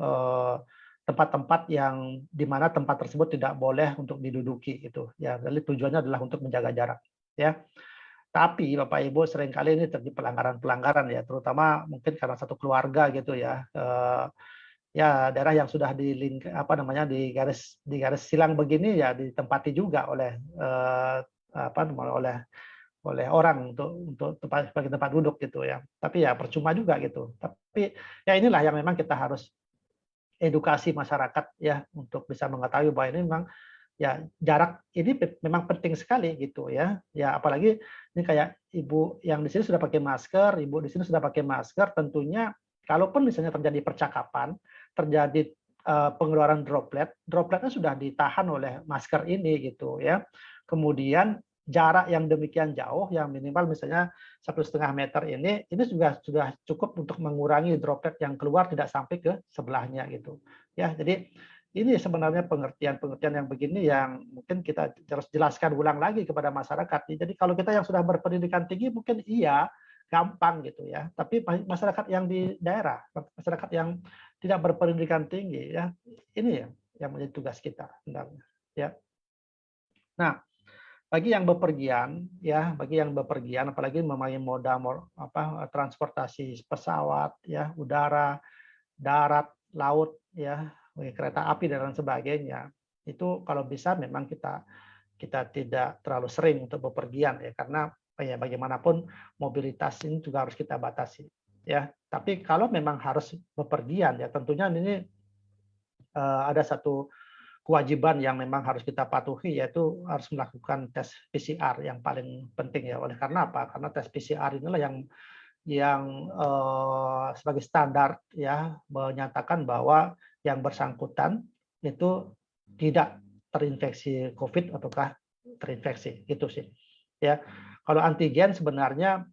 K: tempat-tempat yang di mana tempat tersebut tidak boleh untuk diduduki itu ya. Jadi tujuannya adalah untuk menjaga jarak ya. Tapi Bapak Ibu seringkali ini terjadi pelanggaran-pelanggaran ya, terutama mungkin karena satu keluarga gitu ya. Ya daerah yang sudah di garis silang begini ya ditempati juga oleh oleh orang untuk sebagai tempat duduk gitu ya. Tapi ya percuma juga gitu. Tapi ya inilah yang memang kita harus edukasi masyarakat ya untuk bisa mengetahui bahwa ini memang ya jarak ini memang penting sekali gitu ya. Ya apalagi ini kayak ibu yang di sini sudah pakai masker, ibu di sini sudah pakai masker, tentunya kalaupun misalnya terjadi percakapan, terjadi pengeluaran dropletnya sudah ditahan oleh masker ini gitu ya. Kemudian jarak yang demikian jauh, yang minimal misalnya 1,5 meter ini juga sudah cukup untuk mengurangi droplet yang keluar tidak sampai ke sebelahnya gitu. Ya, jadi ini sebenarnya pengertian yang begini yang mungkin kita harus jelaskan ulang lagi kepada masyarakat. Jadi kalau kita yang sudah berpendidikan tinggi mungkin iya gampang gitu ya. Tapi masyarakat yang di daerah, masyarakat yang tidak berpendidikan tinggi ya, ini ya yang menjadi tugas kita sebenarnya. Ya. Nah, bagi yang bepergian ya, apalagi memakai moda transportasi pesawat ya, udara, darat, laut ya, kereta api dan lain sebagainya. Itu kalau bisa memang kita tidak terlalu sering untuk bepergian ya, karena ya bagaimanapun mobilitas ini juga harus kita batasi ya. Tapi kalau memang harus bepergian ya tentunya ini ada satu kewajiban yang memang harus kita patuhi, yaitu harus melakukan tes PCR yang paling penting ya. Oleh karena apa? Karena tes PCR inilah yang sebagai standar ya menyatakan bahwa yang bersangkutan itu tidak terinfeksi COVID ataukah terinfeksi, itu sih ya. Kalau antigen sebenarnya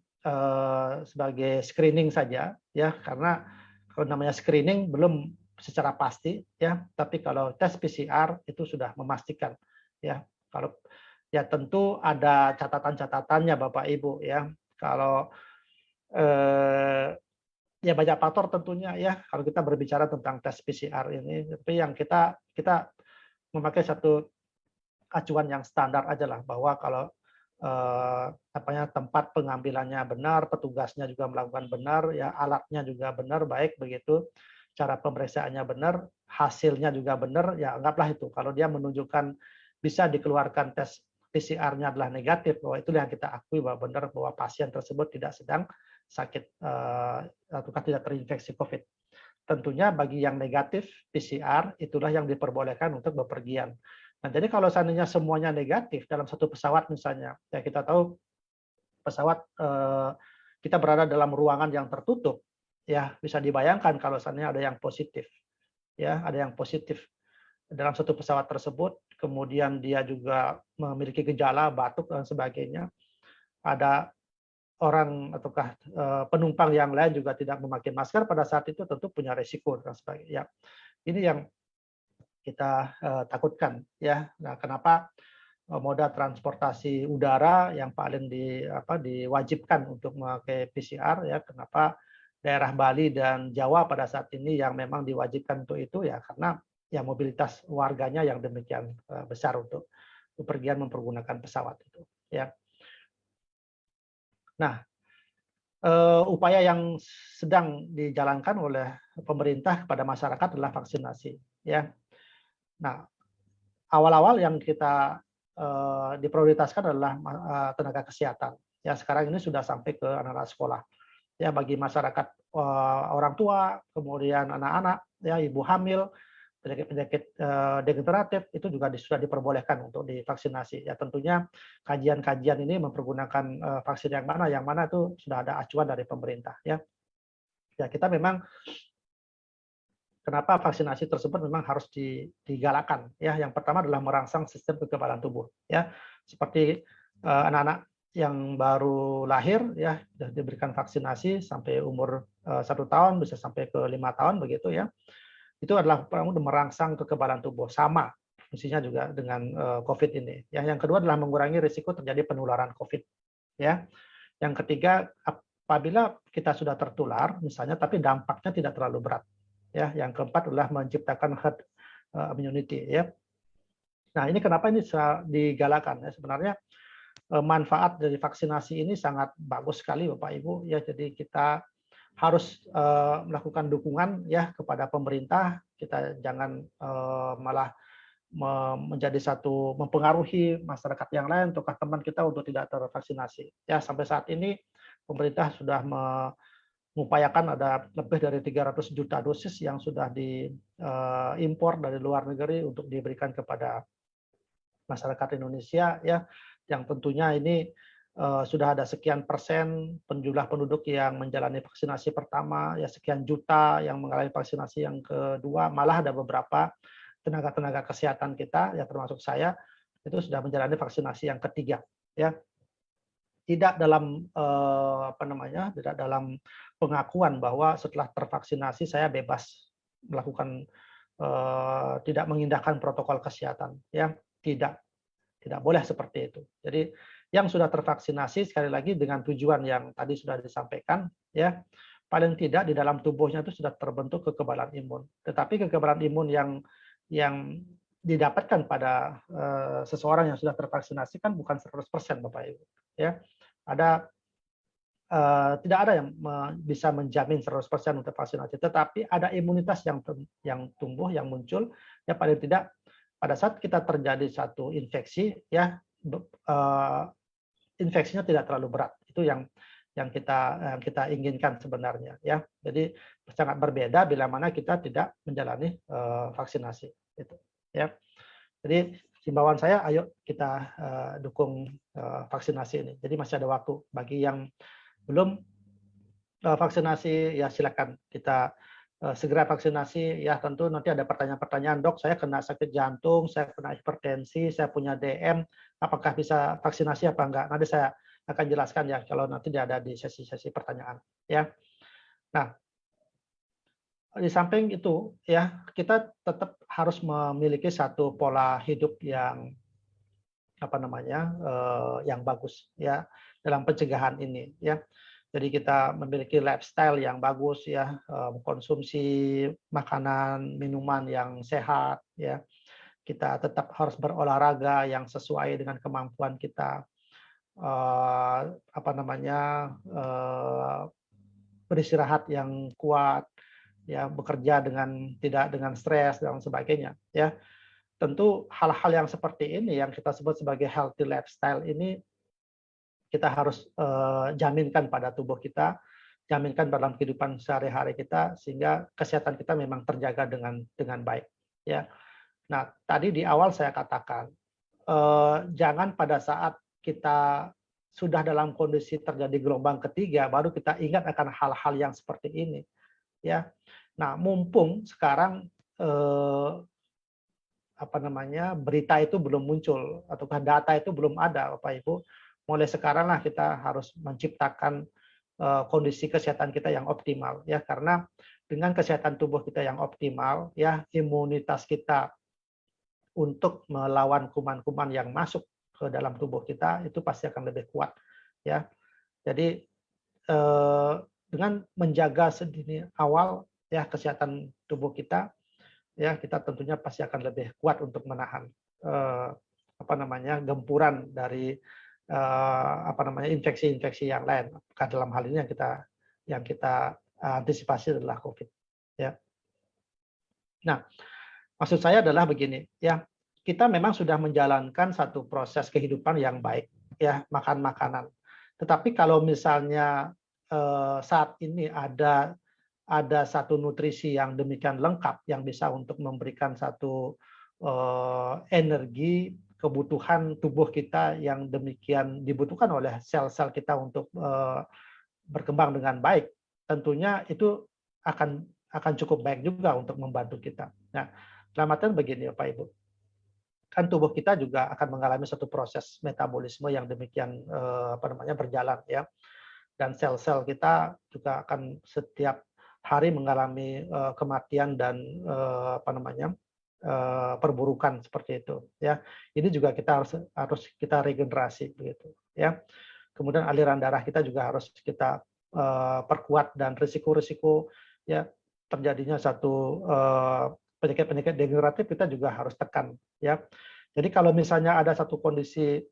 K: sebagai screening saja ya, karena kalau namanya screening belum secara pasti ya, tapi kalau tes PCR itu sudah memastikan ya. Kalau ya tentu ada catatan-catatannya Bapak Ibu ya. Kalau ya banyak faktor tentunya ya kalau kita berbicara tentang tes PCR ini, tapi yang kita memakai satu acuan yang standar aja lah, bahwa kalau tempat pengambilannya benar, petugasnya juga melakukan benar, ya alatnya juga benar, baik begitu, cara pemeriksaannya benar, hasilnya juga benar, ya anggaplah itu. Kalau dia menunjukkan bisa dikeluarkan tes PCR-nya adalah negatif, bahwa itulah yang kita akui bahwa benar bahwa pasien tersebut tidak sedang sakit atau tidak terinfeksi COVID. Tentunya bagi yang negatif PCR itulah yang diperbolehkan untuk bepergian. Nah, jadi kalau seandainya semuanya negatif dalam satu pesawat misalnya, ya kita tahu pesawat kita berada dalam ruangan yang tertutup, ya bisa dibayangkan kalau seandainya ada yang positif, ya ada yang positif dalam satu pesawat tersebut, kemudian dia juga memiliki gejala batuk dan sebagainya, ada orang ataukah penumpang yang lain juga tidak memakai masker pada saat itu, tentu punya resiko dan sebagainya. Ya, ini yang kita takutkan, ya. Nah, kenapa moda transportasi udara yang paling diwajibkan untuk memakai PCR, ya kenapa daerah Bali dan Jawa pada saat ini yang memang diwajibkan untuk itu, ya karena ya mobilitas warganya yang demikian besar untuk bepergian mempergunakan pesawat itu, ya. Nah, upaya yang sedang dijalankan oleh pemerintah kepada masyarakat adalah vaksinasi, ya. Nah, awal-awal yang kita diprioritaskan adalah tenaga kesehatan. Ya, sekarang ini sudah sampai ke anak-anak sekolah. Ya, bagi masyarakat orang tua, kemudian anak-anak, ya ibu hamil, penyakit-penyakit degeneratif itu juga sudah diperbolehkan untuk divaksinasi. Ya, tentunya kajian-kajian ini mempergunakan vaksin yang mana itu sudah ada acuan dari pemerintah. Ya, ya kita memang kenapa vaksinasi tersebut memang harus digalakkan, ya. Yang pertama adalah merangsang sistem kekebalan tubuh, ya. Seperti anak-anak yang baru lahir, ya, sudah diberikan vaksinasi sampai umur 1 tahun, bisa sampai ke 5 tahun begitu, ya. Itu adalah merangsang kekebalan tubuh, sama fungsinya juga dengan COVID ini. Ya, yang kedua adalah mengurangi risiko terjadi penularan COVID, ya. Yang ketiga, apabila kita sudah tertular, misalnya, tapi dampaknya tidak terlalu berat. Ya, yang keempat adalah menciptakan herd immunity, ya. Nah, ini kenapa ini digalakan, ya. Sebenarnya manfaat dari vaksinasi ini sangat bagus sekali, Bapak Ibu, ya. Jadi kita harus melakukan dukungan, ya, kepada pemerintah. Kita jangan malah menjadi satu mempengaruhi masyarakat yang lain ataukah teman kita untuk tidak tervaksinasi. Ya, sampai saat ini pemerintah sudah mengupayakan ada lebih dari 300 juta dosis yang sudah diimpor dari luar negeri untuk diberikan kepada masyarakat Indonesia, ya, yang tentunya ini sudah ada sekian persen jumlah penduduk yang menjalani vaksinasi pertama, ya sekian juta yang mengalami vaksinasi yang kedua, malah ada beberapa tenaga-tenaga kesehatan kita, ya termasuk saya, itu sudah menjalani vaksinasi yang ketiga, ya. Tidak dalam tidak dalam pengakuan bahwa setelah tervaksinasi saya bebas melakukan tidak mengindahkan protokol kesehatan, ya. Tidak boleh seperti itu. Jadi yang sudah tervaksinasi sekali lagi dengan tujuan yang tadi sudah disampaikan, ya paling tidak di dalam tubuhnya itu sudah terbentuk kekebalan imun. Tetapi kekebalan imun yang didapatkan pada seseorang yang sudah tervaksinasi kan bukan 100%, Bapak Ibu, ya. Tidak ada yang bisa menjamin 100% untuk vaksinasi, tetapi ada imunitas yang tumbuh, yang muncul, ya paling tidak pada saat kita terjadi satu infeksi, ya infeksinya tidak terlalu berat. Itu yang kita inginkan sebenarnya, ya. Jadi sangat berbeda bila mana kita tidak menjalani vaksinasi, itu, ya. Jadi himbauan saya, ayo kita dukung vaksinasi ini. Jadi masih ada waktu bagi yang belum vaksinasi, ya silakan kita segera vaksinasi, ya. Tentu nanti ada pertanyaan-pertanyaan, dok saya kena sakit jantung, saya kena hipertensi, saya punya DM, apakah bisa vaksinasi apa enggak? Nanti saya akan jelaskan, ya, kalau nanti ada di sesi-sesi pertanyaan, ya. Nah, di samping itu, ya kita tetap harus memiliki satu pola hidup yang yang bagus, ya, dalam pencegahan ini, ya. Jadi kita memiliki lifestyle yang bagus, ya, konsumsi makanan, minuman yang sehat, ya. Kita tetap harus berolahraga yang sesuai dengan kemampuan kita, beristirahat yang kuat, ya, bekerja tidak dengan stres dan sebagainya, ya. Tentu hal-hal yang seperti ini yang kita sebut sebagai healthy lifestyle ini kita harus jaminkan pada tubuh kita, jaminkan dalam kehidupan sehari-hari kita sehingga kesehatan kita memang terjaga dengan baik, ya. Nah, tadi di awal saya katakan jangan pada saat kita sudah dalam kondisi terjadi gelombang ketiga, baru kita ingat akan hal-hal yang seperti ini. Ya, nah mumpung sekarang berita itu belum muncul ataukah data itu belum ada, Bapak Ibu, mulai sekaranglah kita harus menciptakan kondisi kesehatan kita yang optimal, ya, karena dengan kesehatan tubuh kita yang optimal, ya, imunitas kita untuk melawan kuman-kuman yang masuk ke dalam tubuh kita itu pasti akan lebih kuat, ya. Jadi dengan menjaga sedini awal, ya, kesehatan tubuh kita, ya, kita tentunya pasti akan lebih kuat untuk menahan gempuran dari infeksi-infeksi yang lain. Dalam hal ini yang kita antisipasi adalah COVID, ya. Nah, maksud saya adalah begini, ya, kita memang sudah menjalankan satu proses kehidupan yang baik, ya, makan makanan. Tetapi kalau misalnya saat ini ada satu nutrisi yang demikian lengkap yang bisa untuk memberikan satu energi kebutuhan tubuh kita yang demikian dibutuhkan oleh sel-sel kita untuk berkembang dengan baik, tentunya itu akan cukup baik juga untuk membantu kita. Nah, dalam artian begini, Bapak Ibu, kan tubuh kita juga akan mengalami satu proses metabolisme yang demikian berjalan, ya, dan sel-sel kita juga akan setiap hari mengalami kematian dan perburukan seperti itu, ya. Ini juga kita harus kita regenerasi begitu, ya. Kemudian aliran darah kita juga harus kita perkuat, dan risiko-risiko, ya, terjadinya satu penyakit-penyakit degeneratif kita juga harus tekan, ya. Jadi kalau misalnya ada satu kondisi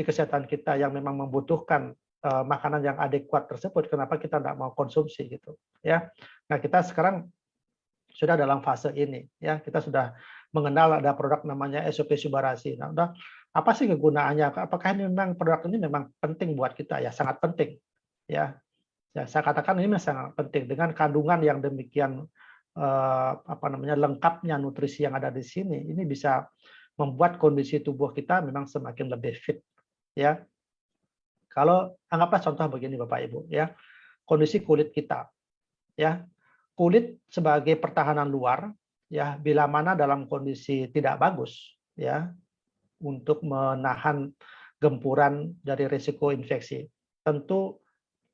K: kesehatan kita yang memang membutuhkan makanan yang adekuat tersebut, kenapa kita tidak mau konsumsi gitu, ya. Nah, kita sekarang sudah dalam fase ini, ya, kita sudah mengenal ada produk namanya SOP Subarasi. Nah, udah apa sih kegunaannya? Apakah ini memang produk ini memang penting buat kita? Ya, sangat penting, ya. Ya, saya katakan ini sangat penting dengan kandungan yang demikian lengkapnya nutrisi yang ada di sini. Ini bisa membuat kondisi tubuh kita memang semakin lebih fit, ya. Kalau anggaplah contoh begini, Bapak Ibu, ya, kondisi kulit kita, ya. Kulit sebagai pertahanan luar, ya, bila mana dalam kondisi tidak bagus, ya, untuk menahan gempuran dari risiko infeksi, tentu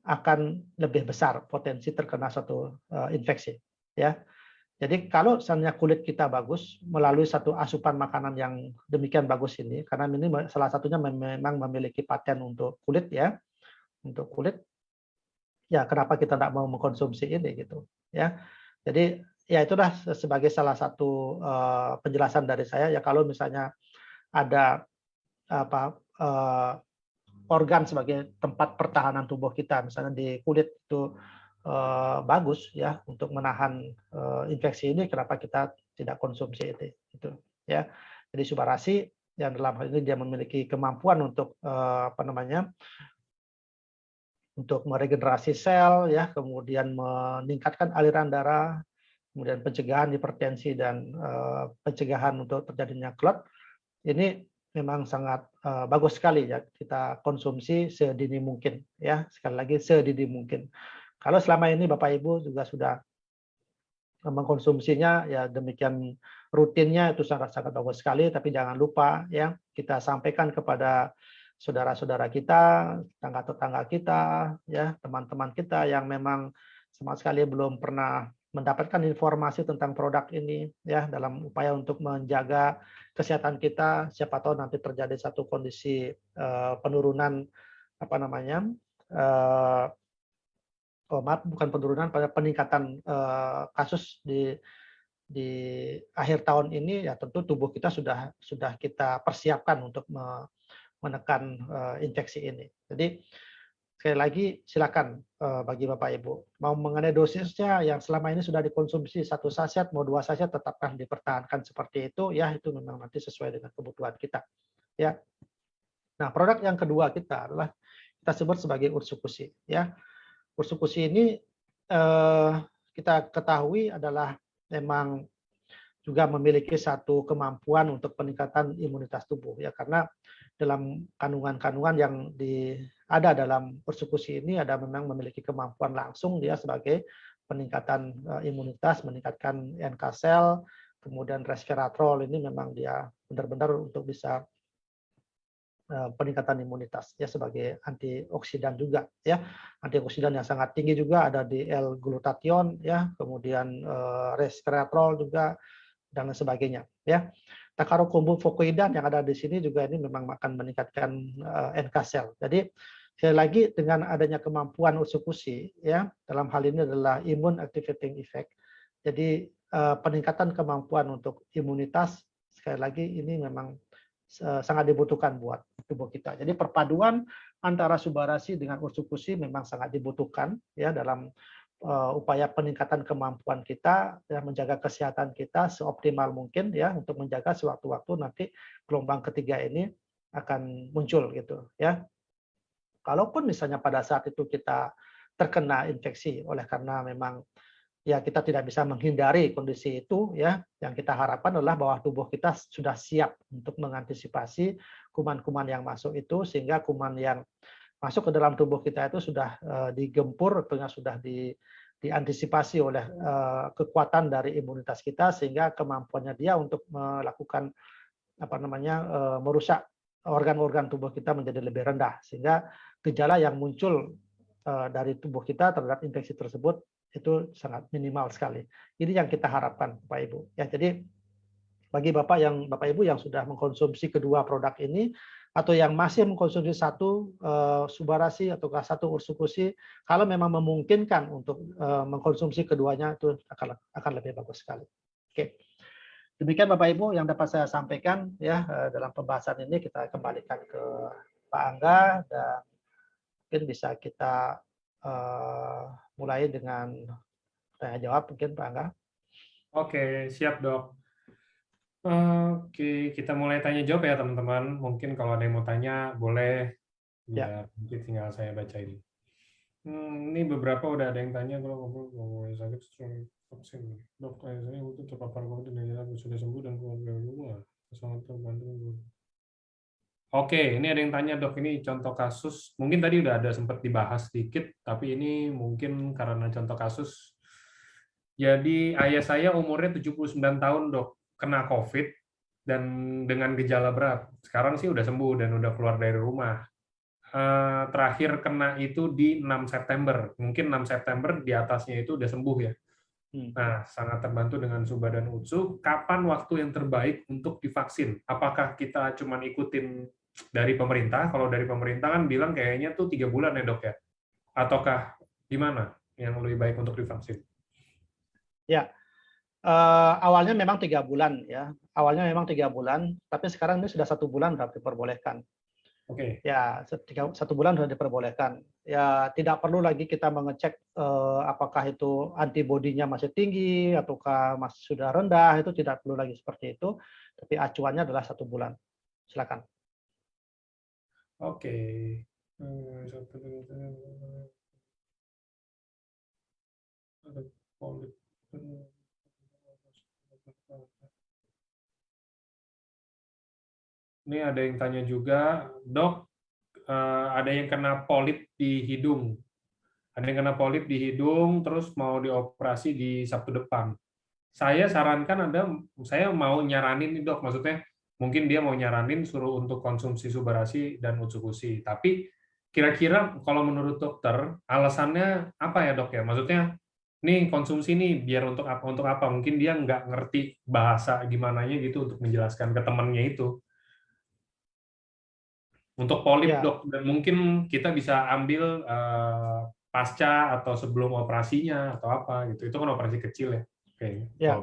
K: akan lebih besar potensi terkena suatu infeksi, ya. Jadi kalau misalnya kulit kita bagus melalui satu asupan makanan yang demikian bagus ini, karena ini salah satunya memang memiliki paten untuk kulit, ya, untuk kulit. Ya, kenapa kita tidak mau mengkonsumsi ini gitu, ya. Jadi ya itulah sebagai salah satu penjelasan dari saya, ya, kalau misalnya ada organ sebagai tempat pertahanan tubuh kita, misalnya di kulit itu bagus, ya, untuk menahan infeksi ini, kenapa kita tidak konsumsi itu, ya. Jadi Subarasi yang dalam hal ini dia memiliki kemampuan untuk untuk meregenerasi sel, ya, kemudian meningkatkan aliran darah, kemudian pencegahan hipertensi dan pencegahan untuk terjadinya clot. Ini memang sangat bagus sekali, ya, kita konsumsi sedini mungkin, ya, sekali lagi sedini mungkin. Kalau selama ini Bapak Ibu juga sudah mengkonsumsinya, ya, demikian rutinnya, itu sangat-sangat bagus sekali, tapi jangan lupa, ya, kita sampaikan kepada saudara-saudara kita, tetangga-tetangga kita, ya, teman-teman kita yang memang sama sekali belum pernah mendapatkan informasi tentang produk ini, ya, dalam upaya untuk menjaga kesehatan kita. Siapa tahu nanti terjadi satu kondisi penurunan peningkatan kasus di akhir tahun ini, ya, tentu tubuh kita sudah kita persiapkan untuk menekan infeksi ini. Jadi sekali lagi silakan bagi Bapak Ibu mau mengenai dosisnya yang selama ini sudah dikonsumsi 1 saset mau 2 saset tetapkan dipertahankan seperti itu, ya, itu memang nanti sesuai dengan kebutuhan kita, ya. Nah, produk yang kedua kita adalah kita sebut sebagai Ursukusi, ya. Ursukusi ini kita ketahui adalah memang juga memiliki satu kemampuan untuk peningkatan imunitas tubuh ya, karena dalam kandungan-kandungan yang ada dalam persekusi ini ada memang memiliki kemampuan langsung dia sebagai peningkatan imunitas, meningkatkan NK sel, kemudian resveratrol ini memang dia benar-benar untuk bisa peningkatan imunitas ya, sebagai antioksidan juga ya, antioksidan yang sangat tinggi juga ada di L-glutathione ya, kemudian resveratrol juga dan lain sebagainya ya. Takarokumbu fucoidan yang ada di sini juga ini memang akan meningkatkan NK sel. Jadi sekali lagi dengan adanya kemampuan ursekusi ya, dalam hal ini adalah immune activating effect. Jadi peningkatan kemampuan untuk imunitas sekali lagi ini memang sangat dibutuhkan buat tubuh kita. Jadi perpaduan antara subarasi dengan ursekusi memang sangat dibutuhkan ya dalam upaya peningkatan kemampuan kita ya, menjaga kesehatan kita seoptimal mungkin ya, untuk menjaga sewaktu-waktu nanti gelombang ketiga ini akan muncul gitu ya. Kalaupun misalnya pada saat itu kita terkena infeksi oleh karena memang ya kita tidak bisa menghindari kondisi itu ya, yang kita harapkan adalah bahwa tubuh kita sudah siap untuk mengantisipasi kuman-kuman yang masuk itu, sehingga kuman yang masuk ke dalam tubuh kita itu sudah digempur atau sudah diantisipasi oleh kekuatan dari imunitas kita, sehingga kemampuannya dia untuk melakukan merusak organ-organ tubuh kita menjadi lebih rendah, sehingga gejala yang muncul dari tubuh kita terhadap infeksi tersebut itu sangat minimal sekali. Ini yang kita harapkan, Bapak Ibu. Ya, jadi bagi Bapak Ibu yang sudah mengkonsumsi kedua produk ini atau yang masih mengkonsumsi satu subarasi atau satu ursekusi, kalau memang memungkinkan untuk mengkonsumsi keduanya itu akan lebih bagus sekali. Oke. Demikian Bapak Ibu yang dapat saya sampaikan ya dalam pembahasan ini. Kita kembalikan ke Pak Angga dan mungkin bisa kita mulai dengan tanya jawab mungkin Pak Angga.
J: Oke, siap Dok. Oke, kita mulai tanya jawab ya teman-teman. Mungkin kalau ada yang mau tanya boleh, biar mungkin tinggal saya bacain. Ini beberapa udah ada yang tanya kalau ngobrol sakit vaksin. Dok, saya untuk terpapar COVID dan sudah sembuh dan keluar dari rumah. Sangat terbantu. Oke, ini ada yang tanya Dok, ini contoh kasus, mungkin tadi udah ada sempat dibahas sedikit, tapi ini mungkin karena contoh kasus. Jadi ayah saya umurnya 79 tahun Dok, kena COVID dan dengan gejala berat. Sekarang sih udah sembuh dan udah keluar dari rumah. Terakhir kena itu di 6 September, mungkin 6 September di atasnya itu udah sembuh ya. Nah, sangat terbantu dengan Suba dan Utsu. Kapan waktu yang terbaik untuk divaksin? Apakah kita cuma ikutin dari pemerintah? Kalau dari pemerintah kan bilang kayaknya tuh 3 bulan ya Dok ya? Ataukah gimana yang lebih baik untuk divaksin?
K: Ya, awalnya memang 3 bulan ya. Awalnya memang 3 bulan, tapi sekarang ini sudah 1 bulan sudah diperbolehkan.
J: Oke.
K: Ya, 1 bulan sudah diperbolehkan. Ya, tidak perlu lagi kita mengecek apakah itu antibodinya masih tinggi ataukah masih sudah rendah, itu tidak perlu lagi seperti itu. Tapi acuannya adalah 1 bulan. Silakan.
J: Oke. Ini ada yang tanya juga, Dok, ada yang kena polip di hidung. Ada yang kena polip di hidung, terus mau dioperasi di Sabtu depan. Saya sarankan saya mau nyaranin nih Dok, maksudnya mungkin dia mau nyaranin suruh untuk konsumsi Subarasi dan Utsukushi. Tapi kira-kira kalau menurut dokter, alasannya apa ya Dok ya? Maksudnya, nih konsumsi nih biar untuk apa? Mungkin dia nggak ngerti bahasa gimananya gitu untuk menjelaskan ke temannya itu. Untuk polip
K: Ya.
J: Dok, dan mungkin kita bisa ambil pasca atau sebelum operasinya atau apa gitu. Itu kan operasi kecil ya. Oke.
K: Ya.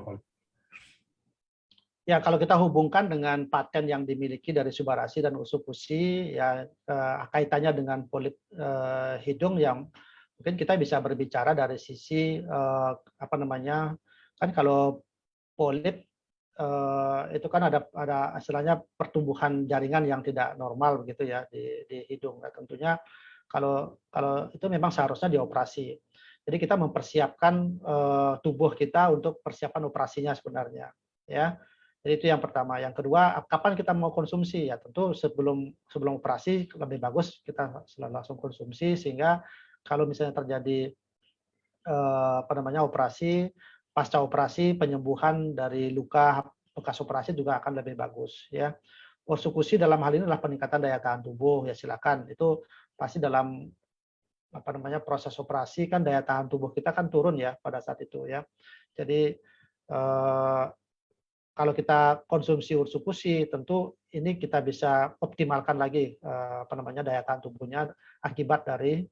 K: Ya, kalau kita hubungkan dengan paten yang dimiliki dari Subarasi dan Utsukushi, ya kaitannya dengan polip hidung yang mungkin kita bisa berbicara dari sisi kan kalau polip itu kan ada istilahnya pertumbuhan jaringan yang tidak normal begitu ya di hidung. Nah, tentunya kalau itu memang seharusnya dioperasi. Jadi kita mempersiapkan tubuh kita untuk persiapan operasinya sebenarnya. ya. Jadi itu yang pertama. Yang kedua, kapan kita mau konsumsi? Ya tentu sebelum operasi lebih bagus kita langsung konsumsi, sehingga kalau misalnya terjadi operasi, pasca operasi penyembuhan dari luka bekas operasi juga akan lebih bagus, ya. Orsekusi dalam hal ini adalah peningkatan daya tahan tubuh, ya silakan. Itu pasti dalam proses operasi kan daya tahan tubuh kita kan turun ya pada saat itu, ya. Jadi kalau kita konsumsi ursekusi, tentu ini kita bisa optimalkan lagi daya tahan tubuhnya akibat dari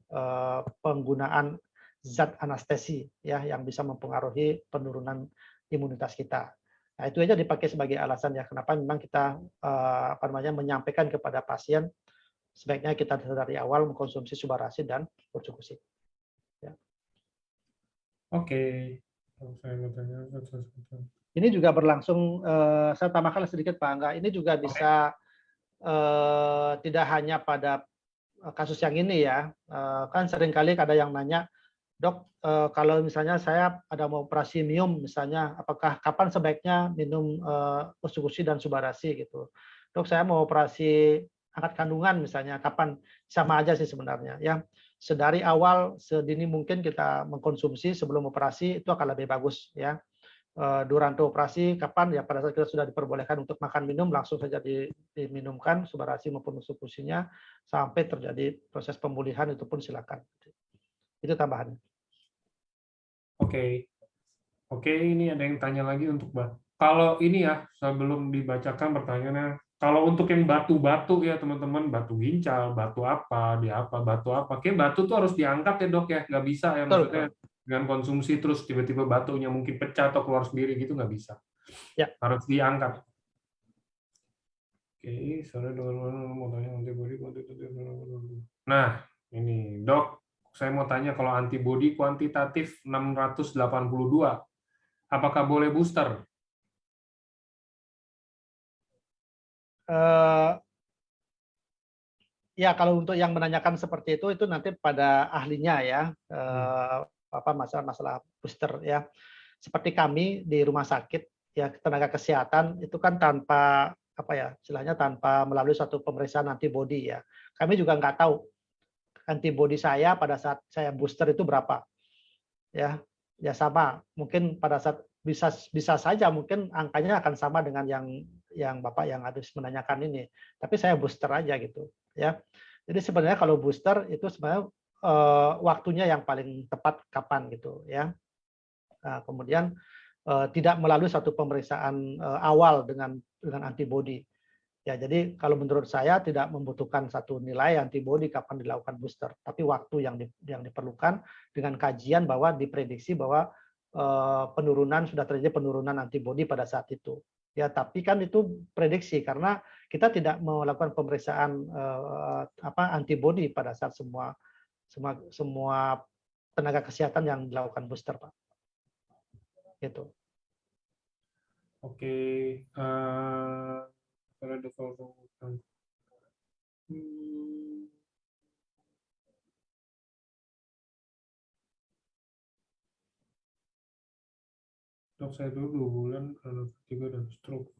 K: penggunaan zat anestesi, ya, yang bisa mempengaruhi penurunan imunitas kita. Nah, itu aja dipakai sebagai alasan ya kenapa memang kita menyampaikan kepada pasien sebaiknya kita dari awal mengkonsumsi subarasi dan ursekusi. Ya.
J: Oke.
K: Ini juga berlangsung, saya tambahkan sedikit Pak Angga, ini juga bisa tidak hanya pada kasus yang ini ya, kan seringkali ada yang nanya, dok, kalau misalnya saya ada mau operasi miom misalnya, apakah kapan sebaiknya minum ursekusi dan subarasi gitu. Dok, saya mau operasi angkat kandungan misalnya, kapan? Sama aja sih sebenarnya ya. Sedari awal sedini mungkin kita mengkonsumsi sebelum operasi itu akan lebih bagus ya. Durante operasi kapan ya pada saat kita sudah diperbolehkan untuk makan minum langsung saja diminumkan subarasi maupun ursekusinya sampai terjadi proses pemulihan itu pun silakan. Itu tambahannya.
J: Oke, ini ada yang tanya lagi untuk kalau ini ya sebelum dibacakan pertanyaannya, kalau untuk yang batu-batu ya teman-teman, batu ginjal, batu apa, kayak batu tuh harus diangkat ya dok ya, nggak bisa ya maksudnya dengan konsumsi terus tiba-tiba batunya mungkin pecah atau keluar sendiri gitu nggak bisa,
K: ya
J: harus diangkat. Oke, saya mau tanya antibody. Nah ini dok, saya mau tanya kalau antibody kuantitatif 682, apakah boleh booster?
K: Ya kalau untuk yang menanyakan seperti itu nanti pada ahlinya ya, masalah booster ya. Seperti kami di rumah sakit ya, tenaga kesehatan itu kan tanpa istilahnya tanpa melalui satu pemeriksaan antibody ya. Kami juga nggak tahu antibody saya pada saat saya booster itu berapa. Ya sama. Mungkin pada saat bisa saja mungkin angkanya akan sama dengan yang Bapak yang habis menanyakan ini. Tapi saya booster aja gitu ya. Jadi sebenarnya kalau booster itu sebenarnya waktunya yang paling tepat kapan gitu ya. Nah, kemudian tidak melalui satu pemeriksaan awal dengan antibody. Ya, jadi kalau menurut saya tidak membutuhkan satu nilai antibody kapan dilakukan booster, tapi waktu yang diperlukan dengan kajian bahwa diprediksi bahwa sudah terjadi penurunan antibody pada saat itu. Ya, tapi kan itu prediksi karena kita tidak melakukan pemeriksaan antibody pada saat semua tenaga kesehatan yang dilakukan booster, Pak. Gitu.
J: Oke, dok saya dulu 2 bulan karena ketiga dan stroke.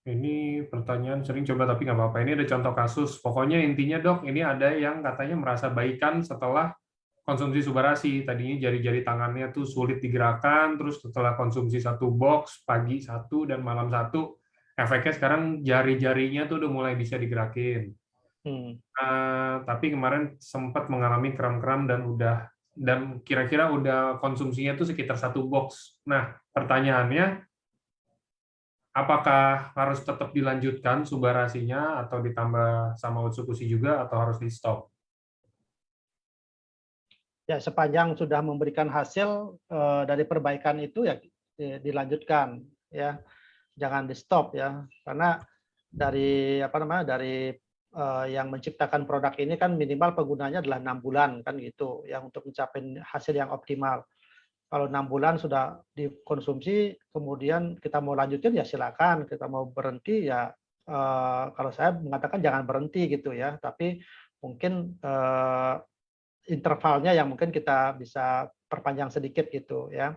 J: Ini pertanyaan sering coba tapi nggak apa-apa. Ini ada contoh kasus. Pokoknya intinya dok, ini ada yang katanya merasa baikan setelah konsumsi subarasi. Tadinya jari-jari tangannya tuh sulit digerakkan, terus setelah konsumsi 1 box, pagi 1 dan malam 1, efeknya sekarang jari-jarinya tuh udah mulai bisa digerakin. Tapi kemarin sempat mengalami kram-kram dan kira-kira udah konsumsinya tuh sekitar 1 box. Nah, pertanyaannya, apakah harus tetap dilanjutkan subarasinya atau ditambah sama ursekusi juga atau harus di stop?
K: Ya, sepanjang sudah memberikan hasil dari perbaikan itu ya dilanjutkan ya. Jangan di stop ya. Karena dari yang menciptakan produk ini kan minimal penggunanya adalah 6 bulan kan gitu ya untuk mencapai hasil yang optimal. Kalau 6 bulan sudah dikonsumsi, kemudian kita mau lanjutin ya silakan. Kita mau berhenti ya, kalau saya mengatakan jangan berhenti gitu ya. Tapi mungkin intervalnya yang mungkin kita bisa perpanjang sedikit gitu ya.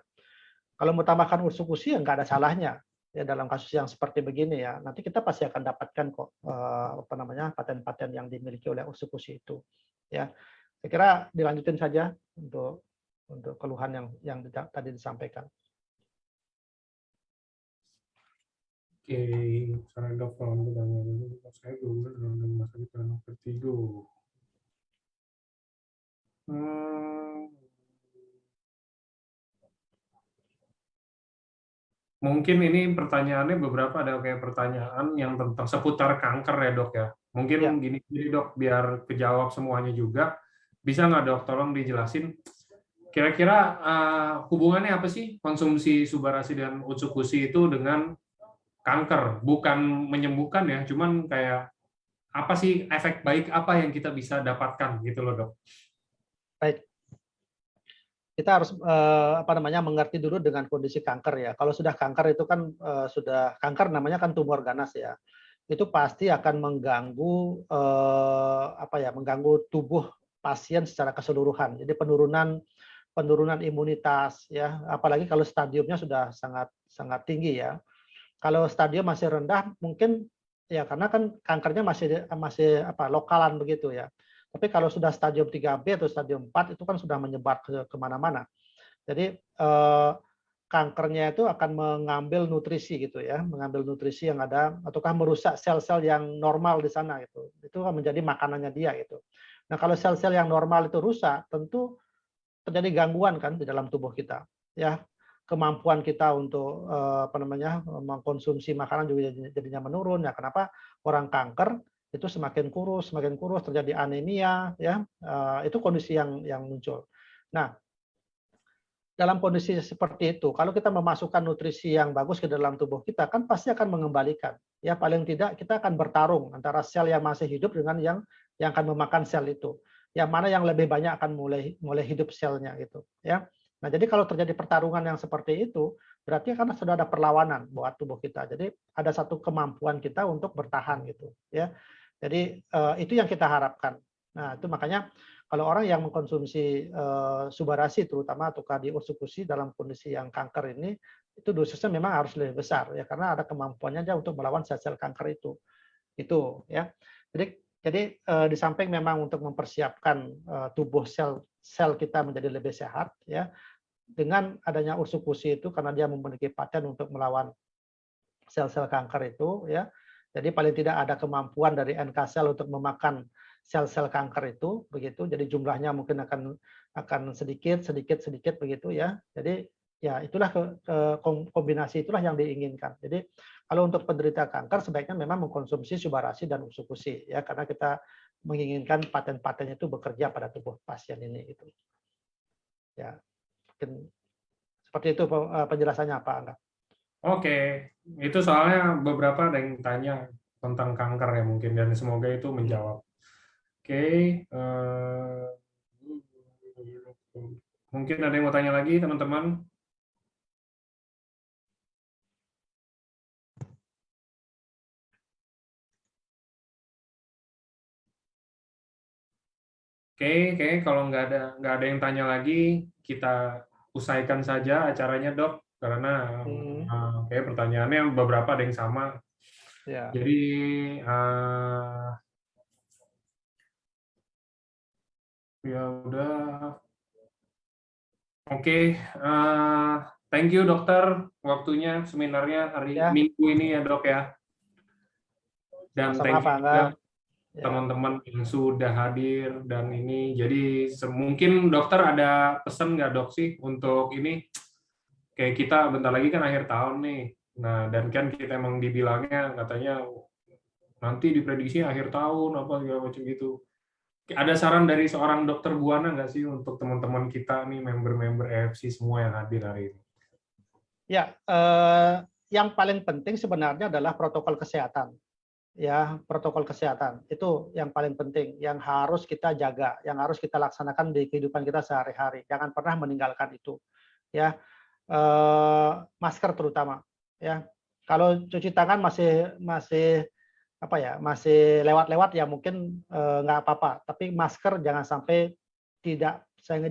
K: Kalau mau tambahkan ursuk-usi ya nggak ada salahnya ya dalam kasus yang seperti begini ya. Nanti kita pasti akan dapatkan kok paten-paten yang dimiliki oleh ursuk-usi itu ya. Saya kira dilanjutin saja untuk keluhan yang tadi disampaikan.
J: Oke, saran dok kalau saya belum dalam masa dalam vertigo. Mungkin ini pertanyaannya beberapa ada kayak pertanyaan yang tentang seputar kanker ya dok ya. Mungkin gini dok, biar kejawab semuanya juga. Bisa nggak dok, tolong dijelasin kira-kira hubungannya apa sih konsumsi Subarashi dan Utsukushi itu dengan kanker? Bukan menyembuhkan ya, cuman kayak apa sih efek baik apa yang kita bisa dapatkan gitu loh dok.
K: Baik. Kita harus mengerti dulu dengan kondisi kanker ya. Kalau sudah kanker itu kan sudah kanker namanya kan tumor ganas ya. Itu pasti akan mengganggu mengganggu tubuh pasien secara keseluruhan. Jadi penurunan imunitas ya, apalagi kalau stadiumnya sudah sangat tinggi ya. Kalau stadium masih rendah mungkin ya karena kan kankernya masih lokalan begitu ya. Tapi kalau sudah stadium 3B atau stadium 4 itu kan sudah menyebar kemana-mana. Jadi kankernya itu akan mengambil nutrisi gitu ya, mengambil nutrisi yang ada ataukah merusak sel-sel yang normal di sana gitu. Itu akan menjadi makanannya dia gitu. Nah kalau sel-sel yang normal itu rusak, tentu terjadi gangguan kan di dalam tubuh kita. Ya kemampuan kita untuk mengkonsumsi makanan juga jadinya menurun. Ya kenapa orang kanker itu semakin kurus terjadi anemia ya, itu kondisi yang muncul. Nah dalam kondisi seperti itu kalau kita memasukkan nutrisi yang bagus ke dalam tubuh kita kan pasti akan mengembalikan ya, paling tidak kita akan bertarung antara sel yang masih hidup dengan yang akan memakan sel itu, yang mana yang lebih banyak akan mulai hidup selnya gitu ya. Nah jadi kalau terjadi pertarungan yang seperti itu berarti karena sudah ada perlawanan buat tubuh kita, jadi ada satu kemampuan kita untuk bertahan gitu ya. Jadi itu yang kita harapkan. Nah itu makanya kalau orang yang mengkonsumsi Subarashi terutama atau di Utsukushi dalam kondisi yang kanker ini, itu dosisnya memang harus lebih besar ya karena ada kemampuannya aja untuk melawan sel-sel kanker itu ya. Jadi di samping memang untuk mempersiapkan tubuh sel kita menjadi lebih sehat ya, dengan adanya Utsukushi itu karena dia memiliki paten untuk melawan sel-sel kanker itu ya. Jadi paling tidak ada kemampuan dari NK sel untuk memakan sel-sel kanker itu begitu. Jadi jumlahnya mungkin akan sedikit begitu ya. Jadi ya itulah kombinasi itulah yang diinginkan. Jadi kalau untuk penderita kanker sebaiknya memang mengkonsumsi Subarashi dan Utsukushi ya karena kita menginginkan paten-patennya itu bekerja pada tubuh pasien ini gitu. Ya. Mungkin seperti itu penjelasannya Pak Angga.
J: Oke, itu soalnya beberapa ada yang tanya tentang kanker ya mungkin dan semoga itu menjawab. Oke, mungkin ada yang mau tanya lagi teman-teman? Oke, kalau nggak ada yang tanya lagi, kita usaikan saja acaranya, Dok, karena pertanyaannya beberapa ada yang sama.
K: Ya.
J: Jadi ya udah. Oke, thank you dokter waktunya seminarnya hari Minggu ini ya Dok ya. Dan thank you juga teman-teman yang sudah hadir dan ini. Jadi mungkin dokter ada pesan nggak Dok sih untuk ini? Kayak kita bentar lagi kan akhir tahun nih. Nah, dan kan kita emang dibilangnya katanya nanti diprediksi akhir tahun apa segala macam gitu. Ada saran dari seorang dokter Buana nggak sih untuk teman-teman kita nih member-member AFC semua yang hadir hari ini?
K: Ya, yang paling penting sebenarnya adalah protokol kesehatan. Ya, protokol kesehatan itu yang paling penting, yang harus kita jaga, yang harus kita laksanakan di kehidupan kita sehari-hari. Jangan pernah meninggalkan itu. Ya, masker terutama. Ya, kalau cuci tangan masih lewat-lewat ya mungkin nggak apa-apa. Tapi masker jangan sampai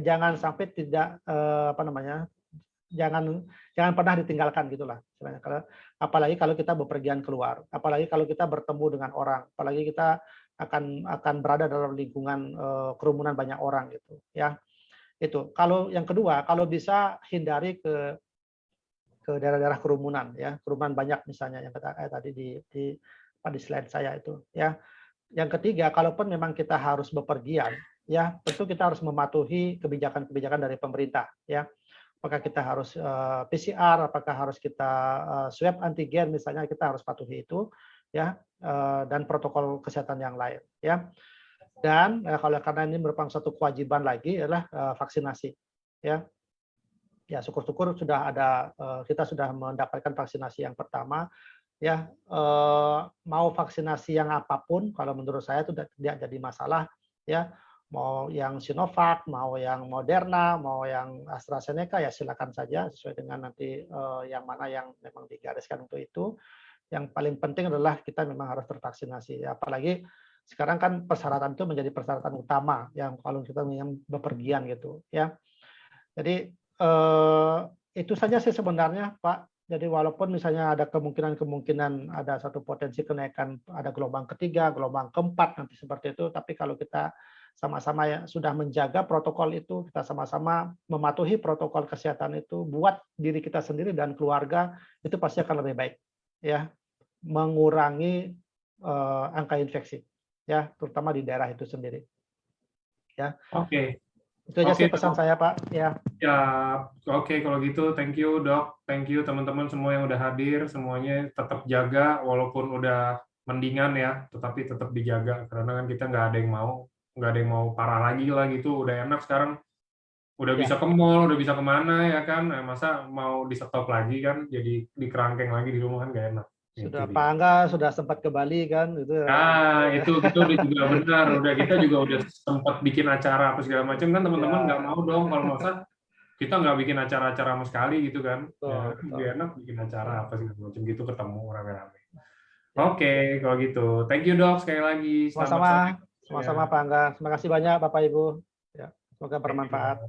K: jangan sampai tidak jangan pernah ditinggalkan gitulah istilahnya. Apalagi kalau kita bepergian keluar, apalagi kalau kita bertemu dengan orang, apalagi kita akan berada dalam lingkungan kerumunan banyak orang gitu ya. Itu. Kalau yang kedua, kalau bisa hindari ke daerah-daerah kerumunan ya, kerumunan banyak misalnya yang tadi di slide saya itu ya. Yang ketiga, kalaupun memang kita harus bepergian ya, tentu kita harus mematuhi kebijakan-kebijakan dari pemerintah ya. Apakah kita harus PCR, apakah harus kita swab antigen misalnya, kita harus patuhi itu ya, dan protokol kesehatan yang lain ya. Dan kalau karena ini merupakan satu kewajiban lagi adalah vaksinasi ya. Ya syukur-syukur sudah ada, kita sudah mendapatkan vaksinasi yang pertama ya. Mau vaksinasi yang apapun kalau menurut saya itu tidak jadi masalah ya. Mau yang Sinovac, mau yang Moderna, mau yang AstraZeneca ya silakan saja sesuai dengan nanti yang mana yang memang digariskan untuk itu. Yang paling penting adalah kita memang harus tervaksinasi ya. Apalagi sekarang kan persyaratan itu menjadi persyaratan utama yang kalau kita ingin bepergian gitu ya. Jadi itu saja sih sebenarnya Pak. Jadi walaupun misalnya ada kemungkinan ada satu potensi kenaikan, ada gelombang ketiga, gelombang keempat nanti seperti itu, tapi kalau kita sama-sama ya sudah menjaga protokol itu, kita sama-sama mematuhi protokol kesehatan itu buat diri kita sendiri dan keluarga, itu pasti akan lebih baik ya, mengurangi angka infeksi ya, terutama di daerah itu sendiri ya.
J: Oke.
K: Itu aja sih pesan saya Pak ya.
J: Ya, oke kalau gitu, thank you Dok, thank you teman-teman semua yang udah hadir, semuanya tetap jaga walaupun udah mendingan ya, tetapi tetap dijaga karena kan kita nggak ada yang mau parah lagi lah gitu, udah enak sekarang, udah bisa ke mall, udah bisa kemana ya kan, masa mau di stop lagi kan, jadi di kerangkeng lagi di rumah kan nggak enak.
K: Sudah Pak Angga sudah sempat ke Bali kan itu.
J: Nah, itu juga benar. Kita juga udah sempat bikin acara apa segala macam kan, teman-teman nggak mau dong kalau masa kita nggak bikin acara-acara sama sekali gitu kan. Ya, lebih enak bikin acara apa segala macam gitu, ketemu rame-rame. Oke, kalau gitu. Thank you Dok sekali lagi.
K: Sama-sama Pak Angga. Terima kasih banyak Bapak Ibu. Ya, semoga bermanfaat.